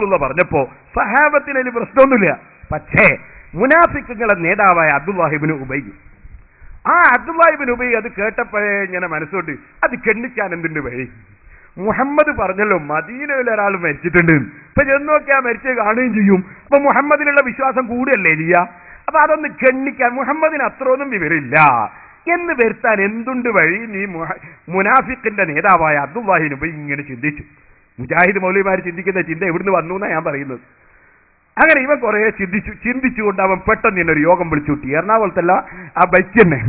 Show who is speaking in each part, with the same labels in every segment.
Speaker 1: പറഞ്ഞപ്പോ സഹാബത്തിന് അതിന് പ്രശ്നമൊന്നുമില്ല. പക്ഷേ മുനാഫിക്കുകളെ നേതാവായ അബ്ദുല്ലാഹിബ്നു ഉബൈ, ആ അബ്ദുല്ലാഹിബ്നു ഉബൈ അത് കേട്ടപ്പോഴേ ഇങ്ങനെ മനസ്സുകൊണ്ട് അത് കെണ്ണിക്കാൻ എന്തിന്റെ വഴി? മുഹമ്മദ് പറഞ്ഞല്ലോ മദീനയിൽ ഒരാൾ മരിച്ചിട്ടുണ്ട്, ഇപ്പൊ ചെന്ന് നോക്കിയാ മരിച്ച് കാണുകയും ചെയ്യും. അപ്പൊ മുഹമ്മദിനുള്ള വിശ്വാസം കൂടുകയല്ലേ ചെയ്യുക? അപ്പൊ അതൊന്ന് കെണ്ണിക്കാൻ മുഹമ്മദിന് അത്രയൊന്നും വിവരമില്ല എന്ന് വരുത്താൻ എന്തുണ്ട് വഴി? നീ മുനാഫിക്കിന്റെ നേതാവായ അബ്ദുല്ലാഹിബ്നു ഉബൈ ഇങ്ങനെ ചിന്തിച്ചു. മുജാഹിദ് മൗലവിമാർ ചിന്തിക്കുന്ന ചിന്ത എവിടുന്ന് വന്നു എന്നാണ് ഞാൻ പറയുന്നത്. അങ്ങനെ ഇവൻ കുറെ ചിന്തിച്ചുകൊണ്ട് അവൻ പെട്ടെന്ന് തന്നെ ഒരു യോഗം വിളിച്ചുകൂട്ടി. എറണാകുളത്തല്ല, ആ ബൈക്ക് തന്നെ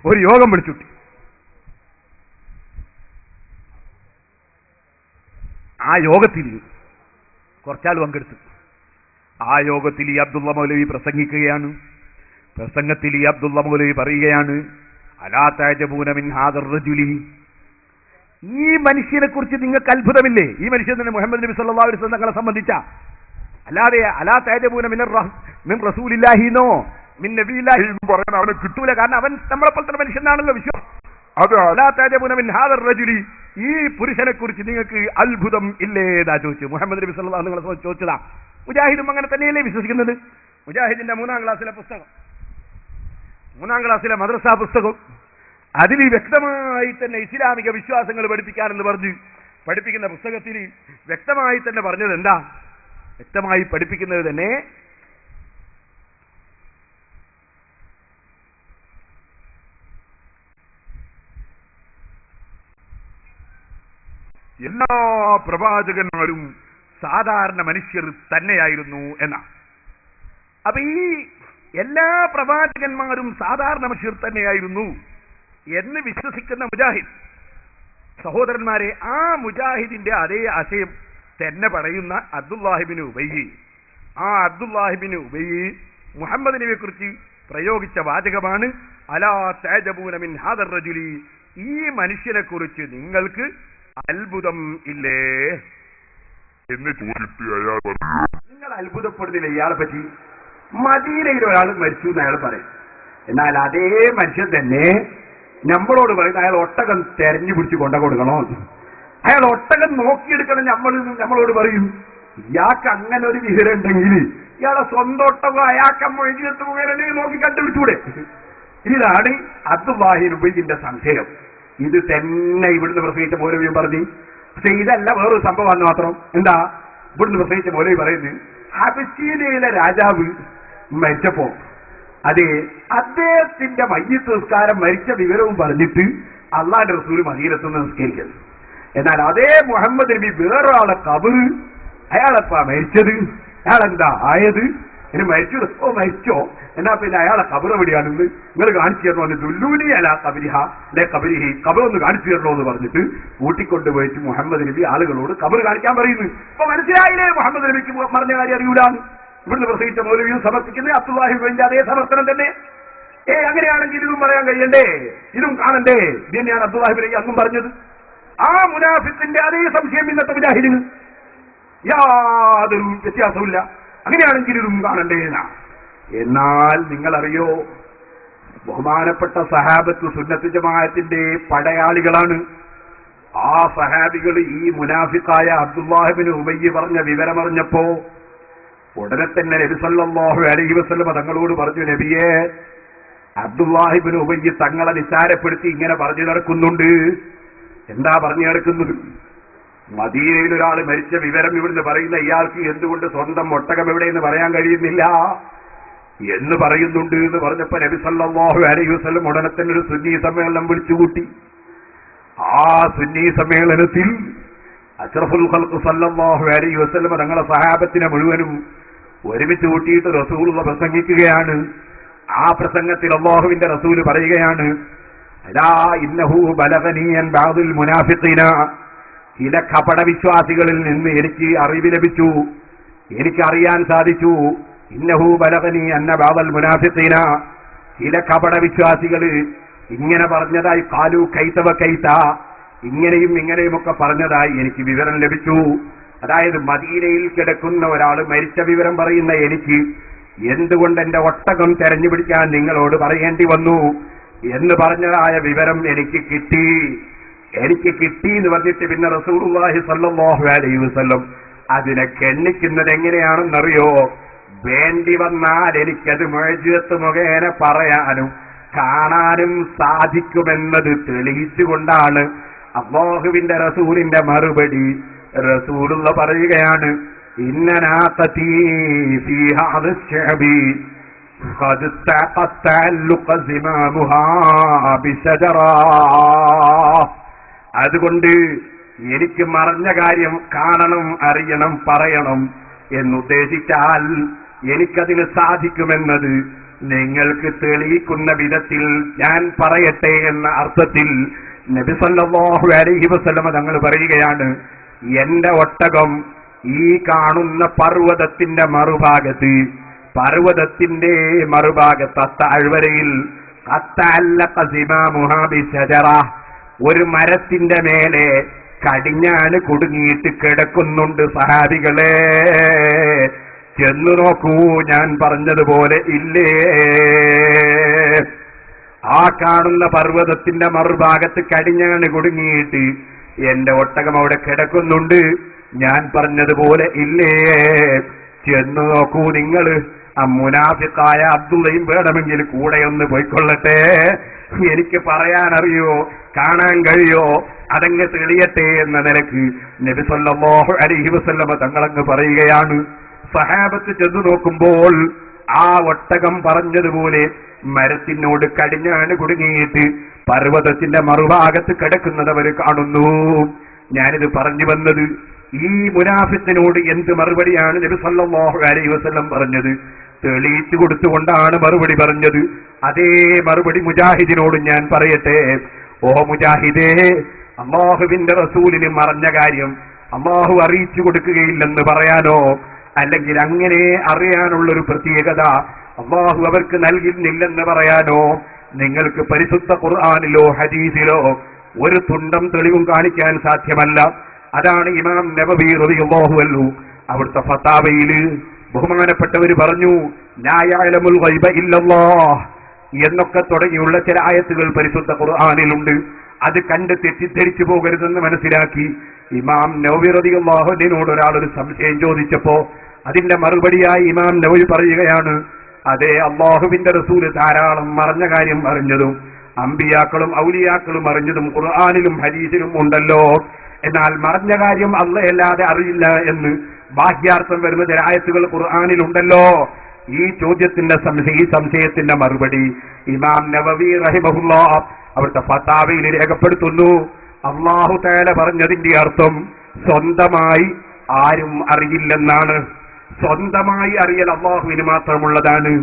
Speaker 1: ഒരു യോഗം വിളിച്ചുകൂട്ടി. ആ യോഗത്തിൽ കുറച്ചാൾ പങ്കെടുത്തു. ആ യോഗത്തിൽ ഈ അബ്ദുള്ള മൗലവി പ്രസംഗിക്കുകയാണ്. പ്രസംഗത്തിൽ ഈ അബ്ദുള്ള മൗലവി പറയുകയാണ്, അലാ തഅജബൂന മിൻ ഹാദർ റജുലി, ഈ മനുഷ്യനെ കുറിച്ച് നിങ്ങൾക്ക് അത്ഭുതമില്ലേ? ഈ മനുഷ്യൻ തന്നെ മുഹമ്മദ് നബി സല്ലല്ലാഹു അലൈഹി വസല്ലം തങ്ങളെ സംബന്ധിച്ച, അല്ലാതെ അലാ തഅജബൂന മിൻ റസൂലില്ലാഹിനോ മിൻ നബിയില്ലാഹി എന്ന് പറയാൻ അവന് കിട്ടൂല. കാരണം അവൻ നമ്മളെപ്പോലെ തന്നെ മനുഷ്യനാണല്ലോ വിശ്വാസം. അത് അലാ തഅജബൂന മിൻ ഹാദർ റജുലി, ഈ പുരുഷനെ കുറിച്ച് നിങ്ങൾക്ക് അത്ഭുതം ഇല്ലേ എന്നാ ചോദിച്ചു. മുഹമ്മദ് നബി സല്ലല്ലാഹു അലൈഹി വസല്ലം ചോദിച്ചതാ. മുജാഹിദും അങ്ങനെ തന്നെയല്ലേ വിശ്വസിക്കുന്നത്? മുജാഹിദിന്റെ 3-ാം ക്ലാസ്സിലെ പുസ്തകം, 3-ാം ക്ലാസ്സിലെ മദ്രസാ പുസ്തകം, അതിൽ വ്യക്തമായി തന്നെ ഇസ്ലാമിക വിശ്വാസങ്ങൾ പഠിപ്പിക്കാനെന്ന് പറഞ്ഞ് പഠിപ്പിക്കുന്ന പുസ്തകത്തിൽ വ്യക്തമായി തന്നെ പറഞ്ഞത് എന്താ? വ്യക്തമായി പഠിപ്പിക്കുന്നത് തന്നെ എല്ലാ പ്രവാചകന്മാരും സാധാരണ മനുഷ്യർ തന്നെയായിരുന്നു എന്നാണ്. അപ്പൊ ഈ എല്ലാ പ്രവാചകന്മാരും സാധാരണ മനുഷ്യർ തന്നെയായിരുന്നു എന്ന് വിശ്വസിക്കുന്ന മുജാഹിദ് സഹോദരന്മാരെ, ആ മുജാഹിദിന്റെ അതേ ആശയം തന്നെ പറയുന്ന അബ്ദുല്ലാഹിബ്നു ഉബൈ, ആ അബ്ദുല്ലാഹിബ്നു ഉബൈ മുഹമ്മദ് നബിയെ കുറിച്ച് പ്രയോഗിച്ച വാചകമാണ് അലാ തഅജബൂന മിൻ ഹാദർ റജുലി, ഈ മനുഷ്യനെ കുറിച്ച് നിങ്ങൾക്ക് അത്ഭുതം ഇല്ലേ എന്ന് ചോദിച്ചു. അയാൾ പറഞ്ഞു, നിങ്ങൾ അത്ഭുതപ്പെടുന്നില്ല ഇയാളെ പറ്റി? മദീനയിൽ ഒരാൾ മരിച്ചു എന്ന് അയാൾ പറയും. എന്നാൽ അതേ മനുഷ്യൻ തന്നെ നമ്മളോട് പറയുന്നത് അയാൾ ഒട്ടകം തെരഞ്ഞു പിടിച്ച് കൊണ്ട കൊടുക്കണോ, അയാൾ ഒട്ടകം നോക്കിയെടുക്കണം. നമ്മളോട് പറയും, ഇയാൾക്ക് അങ്ങനെ ഒരു വിവരം ഉണ്ടെങ്കിൽ ഇയാളെ സ്വന്തം ഒട്ടകം അയാൾക്ക് മൊഴിയെത്തുകയാണെങ്കിൽ നോക്കി കണ്ടുപിടിച്ചൂടെ? ഇതാണ് അബ്ദുല്ലാഹിബ്നു ഉബൈന്റെ സംശയം. ഇത് തന്നെ ഇവിടുന്ന് പ്രസംഗിച്ച മൗലവിയും പറഞ്ഞു. പക്ഷെ ഇതല്ല, വേറൊരു സംഭവമാണ് മാത്രം. എന്താ ഇവിടുന്ന് പ്രസംഗിച്ച മൗലവി പറയുന്നത്? അബിസീനിയയിലെ രാജാവ് മരിച്ചപ്പോ അതെ അദ്ദേഹത്തിന്റെ മയ്യിത്ത് നിസ്കാരം മരിച്ച വിവരവും പറഞ്ഞിട്ട് അള്ളാന്റെ റസൂൽ മദീനത്തുനിന്ന് നിസ്കരിക്കുന്നു. എന്നാൽ അതേ മുഹമ്മദ് നബി വേറൊരാളെ കബറ്, അയാളെപ്പാ മരിച്ചത്, അയാളെന്താ ആയത്? ഇനി മരിച്ചോ എന്നാ പിന്നെ അയാളെ കബർ എവിടെയാണെന്ന് നിങ്ങൾ കാണിച്ചു തരണോ? ദുല്ലൂനി അലാ കബരിഹ അല്ലെ കബരിഹി, കബറൊന്ന് കാണിച്ചു തരണോ എന്ന് പറഞ്ഞിട്ട് കൂട്ടിക്കൊണ്ടുപോയിട്ട് മുഹമ്മദ് നബി ആളുകളോട് കബർ കാണിക്കാൻ പറയുന്നു. അപ്പൊ മനസ്സിലായില്ലേ മുഹമ്മദ് നബിക്ക് പറഞ്ഞ കാര്യം അറിയൂലാണ്. ഇവിടുന്ന് പ്രസംഗിച്ച മൗലവിയും സമർപ്പിക്കുന്നത് അബ്ദുല്ലാഹിബ്ന്റെ അതേ സമർത്ഥനം തന്നെ. അങ്ങനെയാണെങ്കിൽ ഇതും പറയാൻ കഴിയണ്ടേ, ഇതും കാണണ്ടേ? ഇത് തന്നെയാണ് അബ്ദുല്ലാഹിബ്നെ അന്നും പറഞ്ഞത്. ആ മുനാഫിക്കിന്റെ അതേ സംശയം ഇന്നത്തെ മുജാഹിദിന് യാതൊരു വ്യത്യാസമില്ല. അങ്ങനെയാണെങ്കിൽ ഇതും കാണണ്ടേ എന്നാ. എന്നാൽ നിങ്ങളറിയോ, ബഹുമാനപ്പെട്ട സഹാബത്ത് സുന്നത്ത് ജമാഅത്തിന്റെ പടയാളികളാണ്. ആ സഹാബികൾ ഈ മുനാഫിക്കായ അബ്ദുല്ലാഹിബ്നു ഉബൈ പറഞ്ഞ വിവരമറിഞ്ഞപ്പോ ഉടനെ തന്നെ നബി സല്ലല്ലാഹു അലൈഹി വസല്ലം തങ്ങളോട് പറഞ്ഞു, നബിയെ, അബ്ദുല്ലാഹിബ്നു ഉബൈ തങ്ങളെ നിസാരപ്പെടുത്തി ഇങ്ങനെ പറഞ്ഞു നടക്കുന്നുണ്ട്. എന്താ പറഞ്ഞു നടക്കുന്നത്? മദീനയിൽ ഒരാൾ മരിച്ച വിവരം ഇവിടുന്ന് പറയുന്ന ഇയാൾക്ക് എന്തുകൊണ്ട് സ്വന്തം ഒട്ടകം എവിടെയെന്ന് പറയാൻ കഴിയുന്നില്ല എന്ന് പറയുന്നുണ്ട് എന്ന് പറഞ്ഞപ്പോ നബി സല്ലല്ലാഹു അലൈഹി വസല്ലം ഉടനെ തന്നെ ഒരു സുന്നി സമ്മേളനം വിളിച്ചുകൂട്ടി. ആ സുന്നി സമ്മേളനത്തിൽ അഷ്റഫുൽ ഖൽഖ് സല്ലല്ലാഹു അലൈഹി വസല്ലം തങ്ങളെ സഹാബത്തിനെ മുഴുവനും ഒരുമിച്ച് കൂട്ടിയിട്ട് റസൂലുള്ള പ്രസംഗിക്കുകയാണ്. ആ പ്രസംഗത്തിൽ അല്ലാഹുവിന്റെ റസൂല് പറയുകയാണ്, അലാ ഇന്നഹു ബലഗനി അൻ ബഅദുൽ മുനാഫിഖീന, ചില കപടവിശ്വാസികളിൽ നിന്ന് എനിക്ക് അറിവ് ലഭിച്ചു, എനിക്കറിയാൻ സാധിച്ചു. ഇന്നഹു ബലഗനി അന്ന ബഅദൽ മുനാഫിഖീന, ചില കപടവിശ്വാസികൾ ഇങ്ങനെ പറഞ്ഞതായി, ഖാലു കൈത വകൈത, ഇങ്ങനെയും ഇങ്ങനെയുമൊക്കെ പറഞ്ഞതായി എനിക്ക് വിവരം ലഭിച്ചു. അതായത് മദീനയിൽ കിടക്കുന്ന ഒരാൾ മരിച്ച വിവരം പറയുന്ന എനിക്ക് എന്തുകൊണ്ട് എന്റെ ഒട്ടകം തെരഞ്ഞു പിടിക്കാൻ നിങ്ങളോട് പറയേണ്ടി വന്നു എന്ന് പറഞ്ഞതായ വിവരം എനിക്ക് കിട്ടി എന്ന് പറഞ്ഞിട്ട് പിന്നെ റസൂലുള്ളാഹി സ്വല്ലല്ലാഹു അലൈഹി വസല്ലം
Speaker 2: അതിനെ ഗണ്ണിക്കുന്നത് എങ്ങനെയാണെന്നറിയോ? വേണ്ടി വന്നാൽ എനിക്കത് മുഅ്ജിസത്ത് മുഖേന പറയാനും കാണാനും സാധിക്കുമെന്നത് തെളിയിച്ചുകൊണ്ടാണ് അല്ലാഹുവിന്റെ റസൂലിന്റെ മറുപടി. റസൂലുള്ള പറയുകയാണ്, ഇന്നനാഖതീ ഫീ ഹാദ ശഅബി ഖദ് തഅല്ലഖ സിമാമുഹാ ബിശജറ. അതുകൊണ്ട് എനിക്ക് മറഞ്ഞ കാര്യം കാണണം, അറിയണം, പറയണം എന്നുദ്ദേശിച്ചാൽ എനിക്കതിന് സാധിക്കുമെന്നത് നിങ്ങൾക്ക് തെളിയിക്കുന്ന വിധത്തിൽ ഞാൻ പറയട്ടെ എന്ന അർത്ഥത്തിൽ നബി സല്ലല്ലാഹു അലൈഹി വസല്ലം തങ്ങൾ പറയുകയാണ്, എന്റെ ഒട്ടകം ഈ കാണുന്ന പർവ്വതത്തിന്റെ മറുഭാഗത്ത് താഴ്വരയിൽ ഒരു മരത്തിന്റെ മേലെ കടിഞ്ഞാണ് കുടുങ്ങിയിട്ട് കിടക്കുന്നുണ്ട്. സഹാബികളെ, ചെന്നു നോക്കൂ, ഞാൻ പറഞ്ഞതുപോലെ ഇല്ലേ? ആ കാണുന്ന പർവ്വതത്തിന്റെ മറുഭാഗത്ത് കടിഞ്ഞാണ് കുടുങ്ങിയിട്ട് എന്റെ ഒട്ടകം അവിടെ കിടക്കുന്നുണ്ട്. ഞാൻ പറഞ്ഞതുപോലെ ഇല്ലേ? ചെന്നു നോക്കൂ നിങ്ങൾ. ആ മുനാഫിക്കായ അബ്ദുള്ളയും വേണമെങ്കിൽ കൂടെ ഒന്ന് പോയിക്കൊള്ളട്ടെ. എനിക്ക് പറയാനറിയോ, കാണാൻ കഴിയോ, അതങ്ങ് തെളിയട്ടെ എന്ന നിലക്ക് നബി സല്ലല്ലാഹു അലൈഹി വസല്ലമ തങ്ങളങ്ങ് പറയുകയാണ്. സഹാബത്ത് ചെന്നു നോക്കുമ്പോൾ ആ ഒട്ടകം പറഞ്ഞതുപോലെ മരത്തിനോട് കടിഞ്ഞാണ് കുടുങ്ങിയിട്ട് പർവ്വതത്തിന്റെ മറുഭാഗത്ത് കിടക്കുന്നത് അവർ കാണുന്നു. ഞാനിത് പറഞ്ഞു വന്നത്, ഈ മുനാഫിക്കിനോട് എന്ത് മറുപടിയാണ് നബി സല്ലല്ലാഹു അലൈഹി വസല്ലം പറഞ്ഞത്? തെളിയിച്ചു കൊടുത്തുകൊണ്ടാണ് മറുപടി പറഞ്ഞത്. അതേ മറുപടി മുജാഹിദിനോട് ഞാൻ പറയട്ടെ. ഓ മുജാഹിദേ, അല്ലാഹുവിന്റെ റസൂലിന് മറഞ്ഞ കാര്യം അല്ലാഹു അറിയിച്ചു കൊടുക്കുകയില്ലെന്ന് പറയാനോ, അല്ലെങ്കിൽ അങ്ങനെ അറിയാനുള്ളൊരു പ്രത്യേകത അല്ലാഹു അവർക്ക് നൽകുന്നില്ലെന്ന് പറയാനോ നിങ്ങൾക്ക് പരിശുദ്ധ ഖുർആനിലോ ഹദീസിലോ ഒരു തുണ്ടം തെളിവും കാണിക്കാൻ സാധ്യമല്ല. അതാണ് ഇമാം നബവി റളിയല്ലാഹു അൻഹു അവിടുത്തെ ഫതാവയില് ബഹുമാനപ്പെട്ടവര് പറഞ്ഞു, ലാ യഅലമുൽ ഗൈബ ഇല്ലല്ലാഹ് എന്നൊക്കെ തുടങ്ങിയുള്ള ചില ആയത്തുകൾ പരിശുദ്ധ ഖുർആനിലുണ്ട്. അത് കണ്ട് തെറ്റിദ്ധരിച്ചു പോകരുതെന്ന് മനസ്സിലാക്കി ഇമാം നബവി റളിയല്ലാഹു അൻഹുവിനോട് ഒരാൾ ഒരു സംശയം ചോദിച്ചപ്പോ അതിന്റെ മറുപടിയായി ഇമാം നബവി പറയുകയാണ്, അതെ, അല്ലാഹുവിന്റെ റസൂല് ധാരാളം മറഞ്ഞ കാര്യം അറിഞ്ഞതും അമ്പിയാക്കളും ഔലിയാക്കളും അറിഞ്ഞതും ഖുർആനിലും ഹദീസിലും ഉണ്ടല്ലോ. എന്നാൽ മറഞ്ഞ കാര്യം അല്ലാഹുവല്ലാതെ അറിയില്ല എന്ന് ബാഹ്യാർത്ഥം വരുന്ന ചില ആയത്തുകൾ ഖുർആനിലുണ്ടല്ലോ. ഈ ചോദ്യത്തിന്റെ ഈ സംശയത്തിന്റെ മറുപടി ഇമാം നബവി റഹിമഹുല്ലാഹ് അവിടുത്തെ ഫതാവയിൽ രേഖപ്പെടുത്തുന്നു. അല്ലാഹു തആല പറഞ്ഞതിന്റെ അർത്ഥം സ്വന്തമായി ആരും അറിയില്ലെന്നാണ്. സ്വന്തമായി അറിയൽ അല്ലാഹുവിന് മാത്രമുള്ളതാണ്.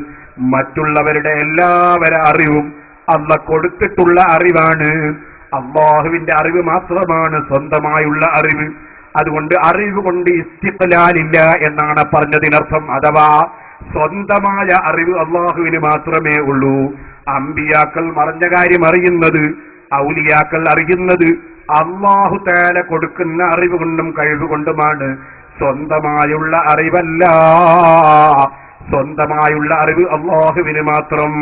Speaker 2: മറ്റുള്ളവരുടെ എല്ലാവരുടെ അറിവും അല്ലാഹു കൊടുത്തിട്ടുള്ള അറിവാണ്. അല്ലാഹുവിന്റെ അറിവ് മാത്രമാണ് സ്വന്തമായുള്ള അറിവ്. അതുകൊണ്ട് അറിവ് കൊണ്ട് ഇസ്തിഖ്ലാലില്ല എന്നാണ് പറഞ്ഞതിനർത്ഥം. അഥവാ സ്വന്തമായ അറിവ് അല്ലാഹുവിന് മാത്രമേ ഉള്ളൂ. അമ്പിയാക്കൾ മറഞ്ഞ കാര്യം അറിയുന്നത്, ഔലിയാക്കൾ അറിയുന്നത് അല്ലാഹു തആല കൊടുക്കുന്ന അറിവ് കൊണ്ടും കഴിവ് കൊണ്ടുമാണ്. സ്വന്തമായുള്ള അറിവല്ല. സ്വന്തമായുള്ള അറിവ് അല്ലാഹുവിന് മാത്രം.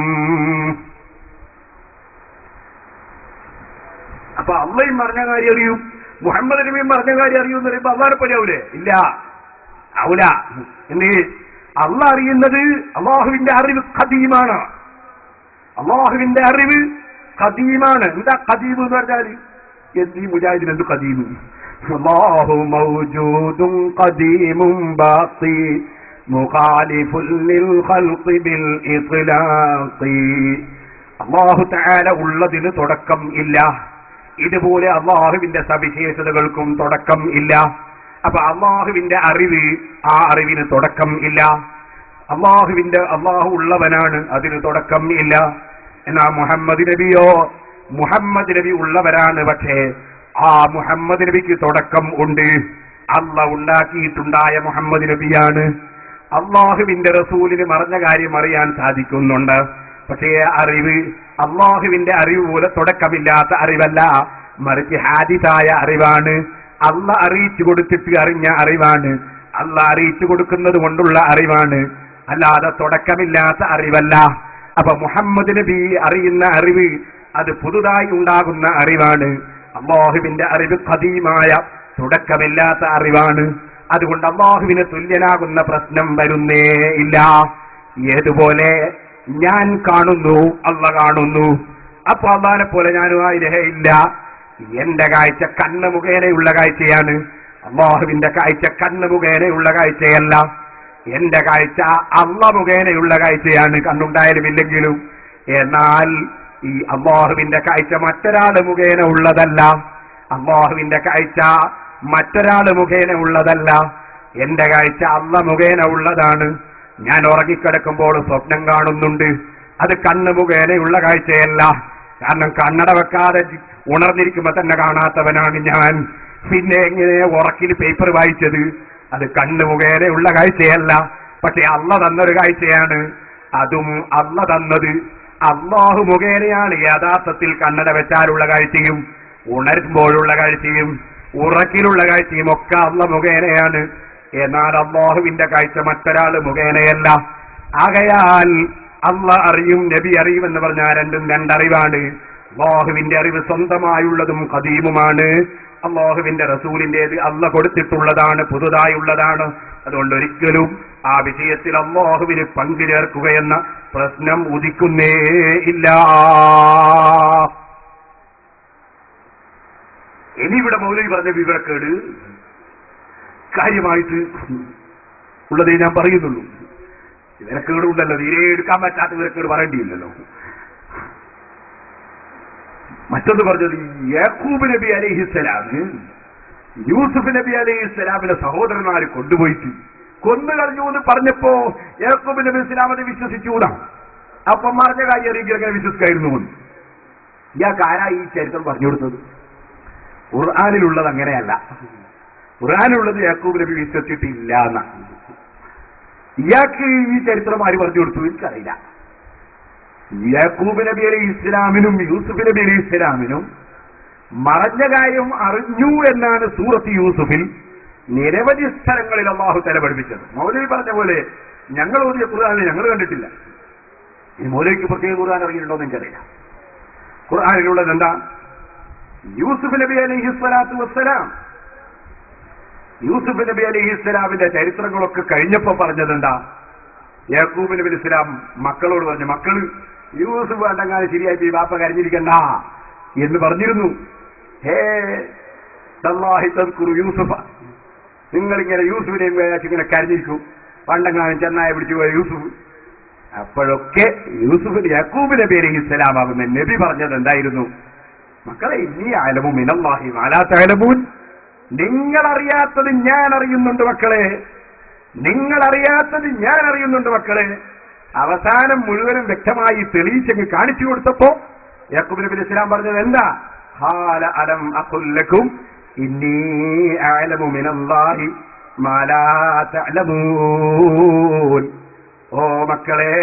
Speaker 2: അപ്പൊ അള്ളയും പറഞ്ഞ കാര്യം അറിയും, മുഹമ്മദ് നബിയും പറഞ്ഞ കാര്യം അറിയും എന്ന് പറയുമ്പോ അള്ളാഹെ പോലെ ആവൂലേ? ഇല്ല, ആവൂല. എന്ത്? അള്ളാഹ് അറിയുന്നത്, അള്ളാഹുവിന്റെ അറിവ് ഖദീമാണ്. അള്ളാഹുവിന്റെ അറിവ് ഖദീമാണ്. എന്താ ഖദീം എന്ന് പറഞ്ഞാല്? ഈ മുജാഹിദിന് എന്ത് ഖദീം? അല്ലാഹു മൗജൂദുൻ ഖദീമുൻ ബാഖി മുഖാലിഫുൻ ലിൽ ഖൽഖി ബിൽ ഇത്ലാഖി. അല്ലാഹു തആല ഉള്ളതിന് തുടക്കം ഇല്ല. ഇതുപോലെ അല്ലാഹുവിന്റെ സവിശേഷതകൾക്കും തുടക്കം ഇല്ല. അപ്പൊ അല്ലാഹുവിന്റെ അറിവ്, ആ അറിവിന് തുടക്കം ഇല്ല. അല്ലാഹു ഉള്ളവനാണ്, അതിന് തുടക്കം ഇല്ല. എന്നാ മുഹമ്മദ് നബിയോ, മുഹമ്മദ് നബി ഉള്ളവരാണ്, പക്ഷേ ആ മുഹമ്മദ് നബിക്ക് തുടക്കം ഉണ്ട്. അല്ലാഹു ഉണ്ടാക്കിയിട്ടുണ്ടായ മുഹമ്മദ് നബിയാണ്. അല്ലാഹുവിന്റെ റസൂലിന് മറഞ്ഞ കാര്യം അറിയാൻ സാധിക്കുന്നുണ്ട്. പക്ഷേ അറിവ് അല്ലാഹുവിന്റെ അറിവ് പോലെ തുടക്കമില്ലാത്ത അറിവല്ല, മറിച്ച് ഹാദിസായ അറിവാണ്. അല്ലാഹ് അറിയിച്ചു കൊടുത്തിട്ട് അറിഞ്ഞ അറിവാണ്. അല്ലാഹ് അറിയിച്ചു കൊടുക്കുന്നത് കൊണ്ടുള്ള അറിവാണ്, അല്ലാതെ തുടക്കമില്ലാത്ത അറിവല്ല. അപ്പൊ മുഹമ്മദ് നബി അറിയുന്ന അറിവ് അത് പുതുതായി ഉണ്ടാകുന്ന അറിവാണ്. അല്ലാഹുവിന്റെ അറിവ് ഖദീമായ തുടക്കമില്ലാത്ത അറിവാണ്. അതുകൊണ്ട് അല്ലാഹുവിന് തുല്യനാകുന്ന പ്രശ്നം വരുന്നേ ഇല്ല. ഏതുപോലെ ഞാൻ കാണുന്നു, അല്ലാഹ് കാണുന്നു. അപ്പൊ അല്ലാഹനെ പോലെ ഞാനുമായി ഇല്ല. എന്റെ കാഴ്ച കണ്ണ് മുഖേനയുള്ള കാഴ്ചയാണ്. അല്ലാഹുവിന്റെ കാഴ്ച കണ്ണ് മുഖേനയുള്ള കാഴ്ചയല്ല. എന്റെ കാഴ്ച അല്ലാഹ് മുഖേനയുള്ള കാഴ്ചയാണ്, കണ്ണുണ്ടായാലും ഇല്ലെങ്കിലും. എന്നാൽ ഈ അല്ലാഹുവിന്റെ കാഴ്ച മറ്റൊരാള് മുഖേന ഉള്ളതല്ല. അല്ലാഹുവിന്റെ കാഴ്ച മറ്റൊരാള് മുഖേന ഉള്ളതല്ല. എന്റെ കാഴ്ച അല്ലാഹ് മുഖേന ഉള്ളതാണ്. ഞാൻ ഉറങ്ങിക്കിടക്കുമ്പോൾ സ്വപ്നം കാണുന്നുണ്ട്, അത് കണ്ണ് മുഖേനയുള്ള കാഴ്ചയല്ല. കാരണം കണ്ണട വെക്കാതെ ഉണർന്നിരിക്കുമ്പോ തന്നെ കാണാത്തവനാണ് ഞാൻ. പിന്നെ എങ്ങനെ ഉറക്കിൽ പേപ്പർ വായിച്ചത്? അത് കണ്ണ് മുഖേനയുള്ള കാഴ്ചയല്ല. പക്ഷെ അല്ലാഹ് തന്നൊരു കാഴ്ചയാണ്. അതും അല്ലാഹ് തന്നത് അല്ലാഹു മുഖേനയാണ്. യഥാർത്ഥത്തിൽ കണ്ണട വെച്ചാലുള്ള കാഴ്ചയും ഉണരുമ്പോഴുള്ള കാഴ്ചയും ഉറക്കിലുള്ള കാഴ്ചയും ഒക്കെ അല്ലാഹ് മുഖേനയാണ്. എന്നാൽ അല്ലാഹുവിന്റെ കാഴ്ച മറ്റൊരാള് മുഖേനയല്ല. ആകയാൽ അല്ലാഹ് അറിയും, നബി അറിയും എന്ന് പറഞ്ഞാൽ രണ്ടും രണ്ടറിവാണ്. അല്ലാഹുവിന്റെ അറിവ് സ്വന്തമായുള്ളതും ഖദീമുമാണ്. അല്ലാഹുവിന്റെ റസൂലിന്റേത് അല്ലാഹ് കൊടുത്തിട്ടുള്ളതാണ്, പുതുതായുള്ളതാണ്. അതുകൊണ്ട് ഒരിക്കലും ആ വിഷയത്തിൽ അല്ലാഹുവിന് പങ്കു ചേർക്കുകയെന്ന പ്രശ്നം ഉദിക്കുന്നേ ഇല്ല. ഇനി ഇവിടെ മൗലവി പറഞ്ഞ വിവരക്കേട് കാര്യമായിട്ട് ഉള്ളതേ ഞാൻ പറയുന്നുള്ളൂ. വിവരക്കേടുണ്ടല്ലോ, തീരെ എടുക്കാൻ പറ്റാത്ത വിവരക്കേട് പറയേണ്ടിയില്ലല്ലോ. മറ്റൊന്ന് പറഞ്ഞത്, യാക്കൂബ് നബി അലൈഹിസ്സലാമിന് യൂസുഫ് നബി അലൈഹിസ്സലാമിന്റെ സഹോദരന്മാര് കൊണ്ടുപോയിട്ട് കൊന്നു കളഞ്ഞു എന്ന് പറഞ്ഞപ്പോ യാക്കൂബ് നബി ഇസ്ലാം അത് വിശ്വസിച്ചുകൂടാ. അപ്പം പറഞ്ഞ കാര്യം അറിയിക്കാൻ വിശ്വസിക്കായിരുന്നു. ഇയാൾക്ക് ആരാ ഈ ചരിത്രം പറഞ്ഞു കൊടുത്തത്? ഖുർആനിലുള്ളത് അങ്ങനെയല്ല. ഖുർആനിലുള്ളത് യാക്കൂബ് നബി വിശ്വസിച്ചിട്ടില്ല എന്ന. ഇയാൾക്ക് ഈ ചരിത്രം ആര് പറഞ്ഞു കൊടുത്തു? എനിക്കറിയില്ല. യാക്കൂബ് നബി അലൈഹി ഇസ്ലാമിനും യൂസുഫ് നബി അലൈഹി ഇസ്ലാമിനും മറഞ്ഞ കാര്യം അറിഞ്ഞു എന്നാണ് സൂറത്ത് യൂസുഫിൽ നിരവധി സ്ഥലങ്ങളിൽ അല്ലാഹു തആല പഠിപ്പിച്ചത്. മൗലവി പറഞ്ഞ പോലെ ഞങ്ങൾ ഓതിയ ഖുർആനിൽ ഞങ്ങൾ കണ്ടിട്ടില്ല. ഈ മൗലവിക്ക് പ്രത്യേക ഖുർആൻ അറിയുന്നുണ്ടോ എന്ന് എനിക്കറിയില്ല. ഖുർആനിലുള്ളത് എന്താ? യൂസുഫ് നബി അലൈഹി സ്വലാത്തു വസ്സലാം, യൂസുഫ് നബി അലൈഹി ഇസ്ലാമിന്റെ ചരിത്രങ്ങളൊക്കെ കഴിഞ്ഞപ്പോ പറഞ്ഞതെന്താ? യാക്കൂബ് നബി ഇസ്ലാം മക്കളോട് പറഞ്ഞു, മക്കള് യൂസുഫ് വേണ്ടങ്ങാതെ ശരിയായിട്ട് ഈ ബാപ്പ കരഞ്ഞിരിക്കണ്ട എന്ന് പറഞ്ഞിരുന്നു. ഹേ യൂസുഫ, നിങ്ങളിങ്ങനെ യൂസുഫിനെയും ഇങ്ങനെ കരഞ്ഞിരിക്കും, പണ്ടെങ്ങാനും ചെന്നായ പിടിച്ചു പോയ യൂസുഫ്. അപ്പോഴൊക്കെ യൂസുഫ് യാക്കൂബ് നബി അലൈഹി ഇസ്ലാമാകുന്ന നബി പറഞ്ഞത് എന്തായിരുന്നു? മക്കളെ, ഇന്നീ അലമു മിനല്ലാഹി മാ ലാ തഅലമൂൻ, നിങ്ങളറിയാത്തത് ഞാൻ അറിയുന്നുണ്ട് മക്കളെ, നിങ്ങളറിയാത്തത് ഞാൻ അറിയുന്നുണ്ട് മക്കളെ. അവസാനം മുഴുവനും വ്യക്തമായി തെളിയിച്ചങ്ങ് കാണിച്ചു കൊടുത്തപ്പോ യാക്കൂബ് നബി ഇസ്ലാം പറഞ്ഞത് എന്താ? ഖാല അലം അഖുൽ ലക്കും ഇന്നി അഅലമു മിനല്ലാഹി മാ ലാ തഅലമൂൻ. ഓ മക്കളെ,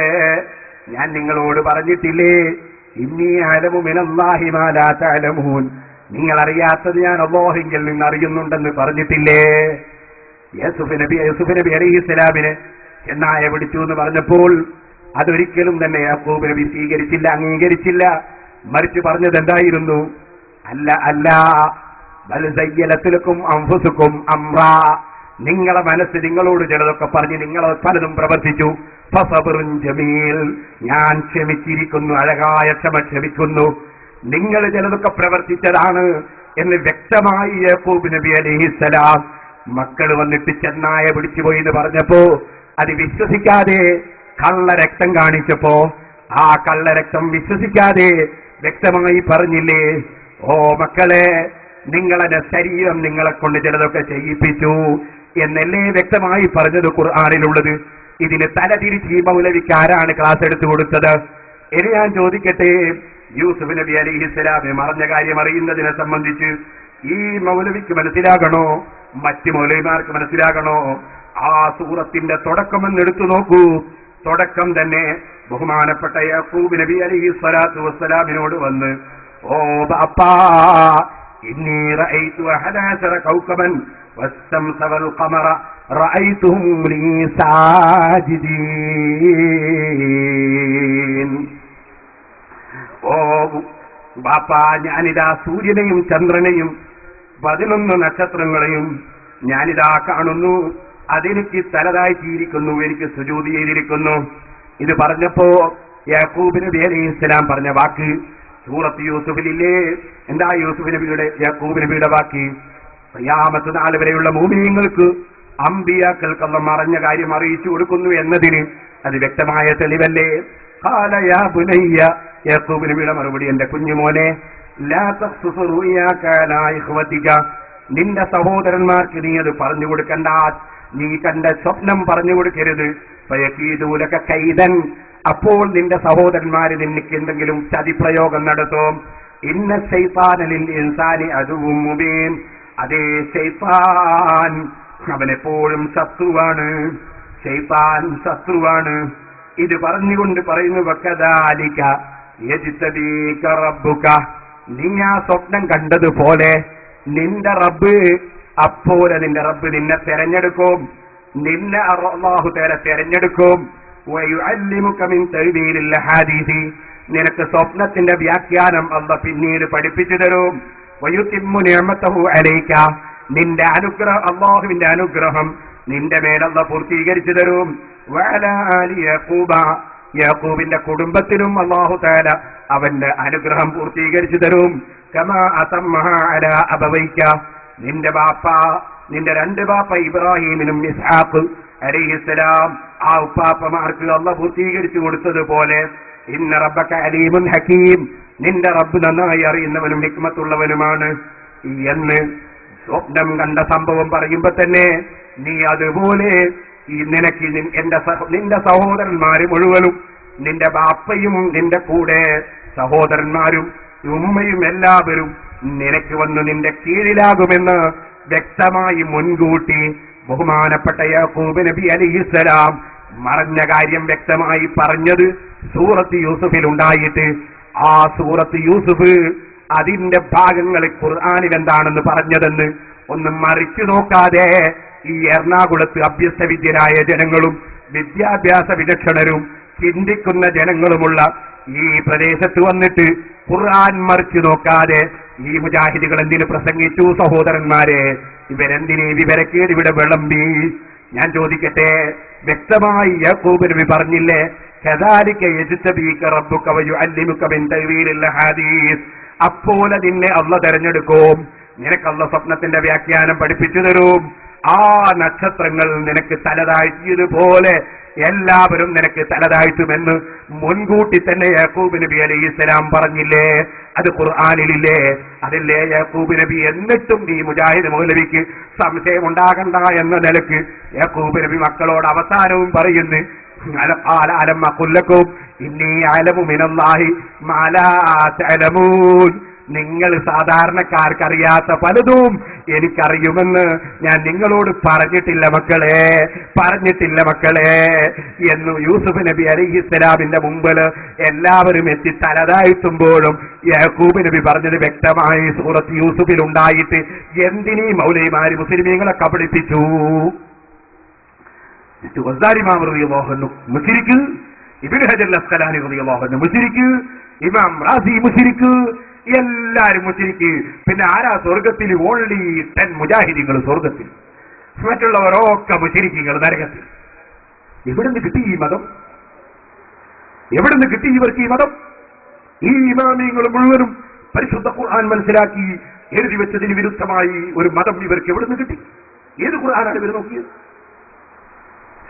Speaker 2: ഞാൻ നിങ്ങളോട് പറഞ്ഞിട്ടില്ലേ, ഇന്നി അഅലമു മിനല്ലാഹി മാ ലാ തഅലമൂൻ, നിങ്ങൾ അറിയാത്തത് ഞാൻ അല്ലാഹുവിൽ നിന്ന് അറിയുന്നുണ്ടെന്ന് പറഞ്ഞിട്ടില്ലേ? യൂസുഫ് നബി അലൈഹി സ്വലാമിനെ ചെന്നായ പിടിച്ചു എന്ന് പറഞ്ഞപ്പോൾ അതൊരിക്കലും തന്നെ യാക്കൂബ് നബി സ്വീകരിച്ചില്ല, അംഗീകരിച്ചില്ല. മറിച്ച് പറഞ്ഞത് എന്തായിരുന്നു? അല്ല ബൽ സയ്യലത്തുലക്കും അൻഫുസുക്കും അംറാ, നിങ്ങളെ മനസ്സ് നിങ്ങളോട് ചിലതൊക്കെ പറഞ്ഞ് നിങ്ങളെ പലതും പ്രവർത്തിച്ചു. ഫസബ്റുൻ ജമീൽ, ഞാൻ ക്ഷമിച്ചിരിക്കുന്നു, അഴകായ ക്ഷമിക്കുന്നു. നിങ്ങൾ ചിലതൊക്കെ പ്രവർത്തിച്ചതാണ് എന്ന് വ്യക്തമായി യാക്കൂബ് നബി അലൈഹിസ്സലാം. മക്കൾ വന്നിട്ട് ചെന്നായ പിടിച്ചുപോയി എന്ന് പറഞ്ഞപ്പോ അത് വിശ്വസിക്കാതെ കള്ളരക്തം കാണിച്ചപ്പോ ആ കള്ളരക്തം വിശ്വസിക്കാതെ വ്യക്തമായി പറഞ്ഞില്ലേ, ഓ മക്കളെ, നിങ്ങളുടെ ശരീരം നിങ്ങളെ കൊണ്ട് ചിലതൊക്കെ ചെയ്യിപ്പിച്ചു എന്നല്ലേ വ്യക്തമായി പറഞ്ഞത് ഖുർആനിലുള്ളത്. ഇതിന് തലതിരിച്ച് ഈ മൗലവിക്ക് ആരാണ് ക്ലാസ് എടുത്തു കൊടുത്തത്? ഇനി ഞാൻ ചോദിക്കട്ടെ, യൂസുഫ് നബി അലൈഹിസ്സലാമെ മറഞ്ഞ കാര്യം അറിയുന്നതിനെ സംബന്ധിച്ച് ഈ മൗലവിക്ക് മനസ്സിലാകണോ, മറ്റ് മൗലവിമാർക്ക് മനസ്സിലാകണോ? ആ സൂറത്തിന്റെ തുടക്കം എന്നെടുത്തു നോക്കൂ. തുടക്കം തന്നെ ബഹുമാനപ്പെട്ട യാക്കൂബ് നബി അലൈഹി സ്വലാത്തു വസ്സലാമിനോട് വന്ന്, ഓ ബാപ്പാ, ഇന്നി റഅയ്തു അഹദാസറ കൗകബൻ വസ്സംസ വൽ ഖമറ റഅയ്തുഹും ലീ സാജിദീൻ. ഓ ബാപ്പാ, ഞാനിതാ സൂര്യനെയും ചന്ദ്രനെയും 11 നക്ഷത്രങ്ങളെയും ഞാനിതാ കാണുന്നു, അതെനിക്ക് തലതാഴ്ത്തിയിരിക്കുന്നു, എനിക്ക് സുജൂദ് ചെയ്തിരിക്കുന്നു. ഇത് പറഞ്ഞപ്പോ യാക്കൂബ് നബി അലൈഹി ഇസ്ലാം പറഞ്ഞ വാക്ക് സൂറത്ത് യൂസുഫിലില്ലേ? എന്താ യൂസുഫ് നബിയുടെ യാക്കൂബ് നബിയുടെ വാക്ക്? ഖിയാമത്ത് നാൾ വരെയുള്ള മുഅ്മിനീങ്ങൾക്ക് അമ്പിയാക്കൾക്ക് അല്ലാഹ് മറഞ്ഞ കാര്യം അറിയിച്ചു കൊടുക്കുന്നു എന്നതിന് അത് വ്യക്തമായ തെളിവല്ലേ? ഖാല യാ ബുനയ്യ, യാക്കൂബ് നബിയുടെ മറുപടി, എന്റെ കുഞ്ഞുമോനെ, ലാ തഖ്സുസ് റുയാക അലാ ഇഖ്വതിക, നിന്റെ സഹോദരന്മാർക്ക് നീ അത് പറഞ്ഞു കൊടുക്കണ്ട, നീ കണ്ട സ്വപ്നം പറഞ്ഞു കൊടുക്കരുത്. ഫയകീദൂലക കൈദൻ, അപ്പോൾ നിന്റെ സഹോദരന്മാര് നിനക്ക് എന്തെങ്കിലും ചതിപ്രയോഗം നടത്തും. ഇന്ന ശൈത്താന ലിൽ ഇൻസാനി അദുവ്വുൻ മുബീൻ, അതേ ശൈത്താൻ അവനെപ്പോഴും ശത്രുവാണ്, ശൈത്താൻ ശത്രുവാണ്. ഇത് പറഞ്ഞുകൊണ്ട് പറയുന്നു, വകദാലിക യജ്തബീക റബ്ബുക, നീ ആ സ്വപ്നം കണ്ടതുപോലെ നിന്റെ റബ്ബ്, അപ്പോലെ നിന്റെ റബ്ബ് നിന്നെ തെരഞ്ഞെടുക്കും, നിന്നെ അല്ലാഹു തആല തെരഞ്ഞെടുക്കും. വയുഅല്ലിമുക മിൻ തഅ്വീലിൽ ഹദീസി, നിനക്ക് സ്വപ്നത്തിന്റെ വ്യാഖ്യാനം അല്ലാഹു പിന്നീട് പഠിപ്പിച്ചു തരും. വയുതിമ്മു നിഅമതഹു അലൈക, നിന്റെ അനുഗ്രഹം, അല്ലാഹുവിന്റെ അനുഗ്രഹം നിന്റെ മേൽ അല്ലാഹു പൂർത്തീകരിച്ചു തരും. വഅലാ ആലി യാഖൂബ, യാക്കൂബിന്റെ കുടുംബത്തിനും അല്ലാഹു തആല അവന്റെ അനുഗ്രഹം പൂർത്തീകരിച്ചു തരും. കമാ അതമ്മഹ അലാ അബവൈക, നിന്റെ ബാപ്പ, നിന്റെ രണ്ട് ബാപ്പ ഇബ്രാഹിമിനും ഇസ്ഹാഖ് അലൈഹിസ്സലാം, ആ ഉപ്പാപ്പമാർക്ക് അല്ലാഹു പൂർത്തീകരിച്ചു കൊടുത്തതുപോലെ. ഇന്ന റബ്ബക അലീമുൻ ഹകീം, നിന്റെ റബ്ബ് നന്നായി അറിയുന്നവനും ഹിക്മത്തുള്ളവനുമാണ് എന്ന് സ്വപ്നം കണ്ട സംഭവം പറയുമ്പോ തന്നെ നീ അതുപോലെ നിനക്ക് നിന്റെ സഹോദരന്മാര് മുഴുവനും, നിന്റെ ബാപ്പയും നിന്റെ കൂടെ സഹോദരന്മാരും ഉമ്മയും എല്ലാവരും നിനക്ക് വന്ന് നിന്റെ കീഴിലാകുമെന്ന് വ്യക്തമായി മുൻകൂട്ടി ബഹുമാനപ്പെട്ട യാക്കൂബ് നബി അലൈഹിസ്സലാം മറഞ്ഞ കാര്യം വ്യക്തമായി പറഞ്ഞത് സൂറത്ത് യൂസുഫിൽ ഉണ്ടായിട്ട്, ആ സൂറത്ത് യൂസുഫ് അതിന്റെ ഭാഗങ്ങൾ ഖുർആനിൽ എന്താണെന്ന് പറഞ്ഞതെന്ന് ഒന്ന് മറിച്ചു നോക്കാതെ ഈ എറണാകുളത്ത് അഭ്യസ്തവിദ്യരായ ജനങ്ങളും വിദ്യാഭ്യാസ വിചക്ഷണരും ചിന്തിക്കുന്ന ജനങ്ങളുമുള്ള ഈ പ്രദേശത്ത് വന്നിട്ട് ഖുർആൻ മറിച്ചു നോക്കാതെ ഈ മുജാഹിദുകൾ എന്തിനു പ്രസംഗിച്ചു? സഹോദരന്മാരെ, ഇവരെന്തിനെ വിവരക്കേട് ഇവിടെ വിളമ്പി? ഞാൻ ചോദിക്കട്ടെ, വ്യക്തമായി യാക്കൂബ് നബി പറഞ്ഞില്ലേ, കദാലിക യജ്തബീക റബ്ബുക വയുഅല്ലിമുക മിൻ തഅ്വീലിൽ ഹദീസ്, അപ്പോൾ നിന്നെ അല്ലാഹു തെരഞ്ഞെടുക്കും, നിനക്ക് അല്ലാഹു സ്വപ്നത്തിന്റെ വ്യാഖ്യാനം പഠിപ്പിച്ചു തരും. ആ നക്ഷത്രങ്ങൾ നിനക്ക് തലതാഴ്ത്തിയതുപോലെ എല്ലാവരും നിനക്ക് തലതാഴ്ത്തുമെന്ന് മുൻകൂട്ടി തന്നെ യാക്കൂബ് നബി അലൈഹിസ്സലാം പറഞ്ഞില്ലേ? അത് ഖുർആനിലില്ലേ? അതില്ലേ യാക്കൂബ് നബി? എന്നിട്ടും ഈ മുജാഹിദ് മൗലവിക്ക് സംശയം ഉണ്ടാകണ്ട എന്ന നിലക്ക് യാക്കൂബ് നബി മക്കളോട് അവസാനവും പറയുന്നു, അലം അഖുൽ ലക്കും ഇന്നി അഅലമു മിനല്ലാഹി മാ ലാ തഅലമൂൻ, നിങ്ങൾ സാധാരണക്കാർക്കറിയാത്ത പലതും എനിക്കറിയുമെന്ന് ഞാൻ നിങ്ങളോട് പറഞ്ഞിട്ടില്ല മക്കളെ, പറഞ്ഞിട്ടില്ല മക്കളെ എന്ന് യൂസുഫ് നബി അലൈഹിസ്സലാമിന്റെ മുമ്പിൽ എല്ലാവരും എത്തി തലതാഴ്ത്തുമ്പോഴും യാക്കൂബ് നബി പറഞ്ഞത് വ്യക്തമായി സൂറത്ത് യൂസുഫിൽ ഉണ്ടായിട്ട് എന്തിനീ മൗലവിമാര് മുസ്ലിമീങ്ങളെ കബളിപ്പിച്ചു? ഗസ്സാലി റളിയല്ലാഹു അൻഹു മുശ്രിക്ക്, ഇബ്നു ഹജർ അസ്ഖലാനി റളിയല്ലാഹു അൻഹു മുശ്രിക്ക്, ഇമാം റാസി മുശ്രിക്ക്, എല്ലാരും മുശ്രിക്ക്. പിന്നെ ആരാ സ്വർഗത്തിൽ? ഓൺലി 10 മുജാഹിദീങ്ങൾ സ്വർഗത്തിൽ, മറ്റുള്ളവരൊക്കെ മുശ്രിക്കുകൾ നരകത്തിൽ. എവിടുന്ന് കിട്ടി ഈ മതം? എവിടുന്ന് കിട്ടി ഇവർക്ക് ഈ മതം? ഈ ഇമാമിയങ്ങൾ മുഴുവനും പരിശുദ്ധ ഖുർആൻ മനസ്സിലാക്കി എഴുതി വെച്ചതിന് വിരുദ്ധമായി ഒരു മതം ഇവർക്ക് എവിടുന്ന് കിട്ടി? ഏത് ഖുർആനാണ് ഇവർ നോക്കിയത്?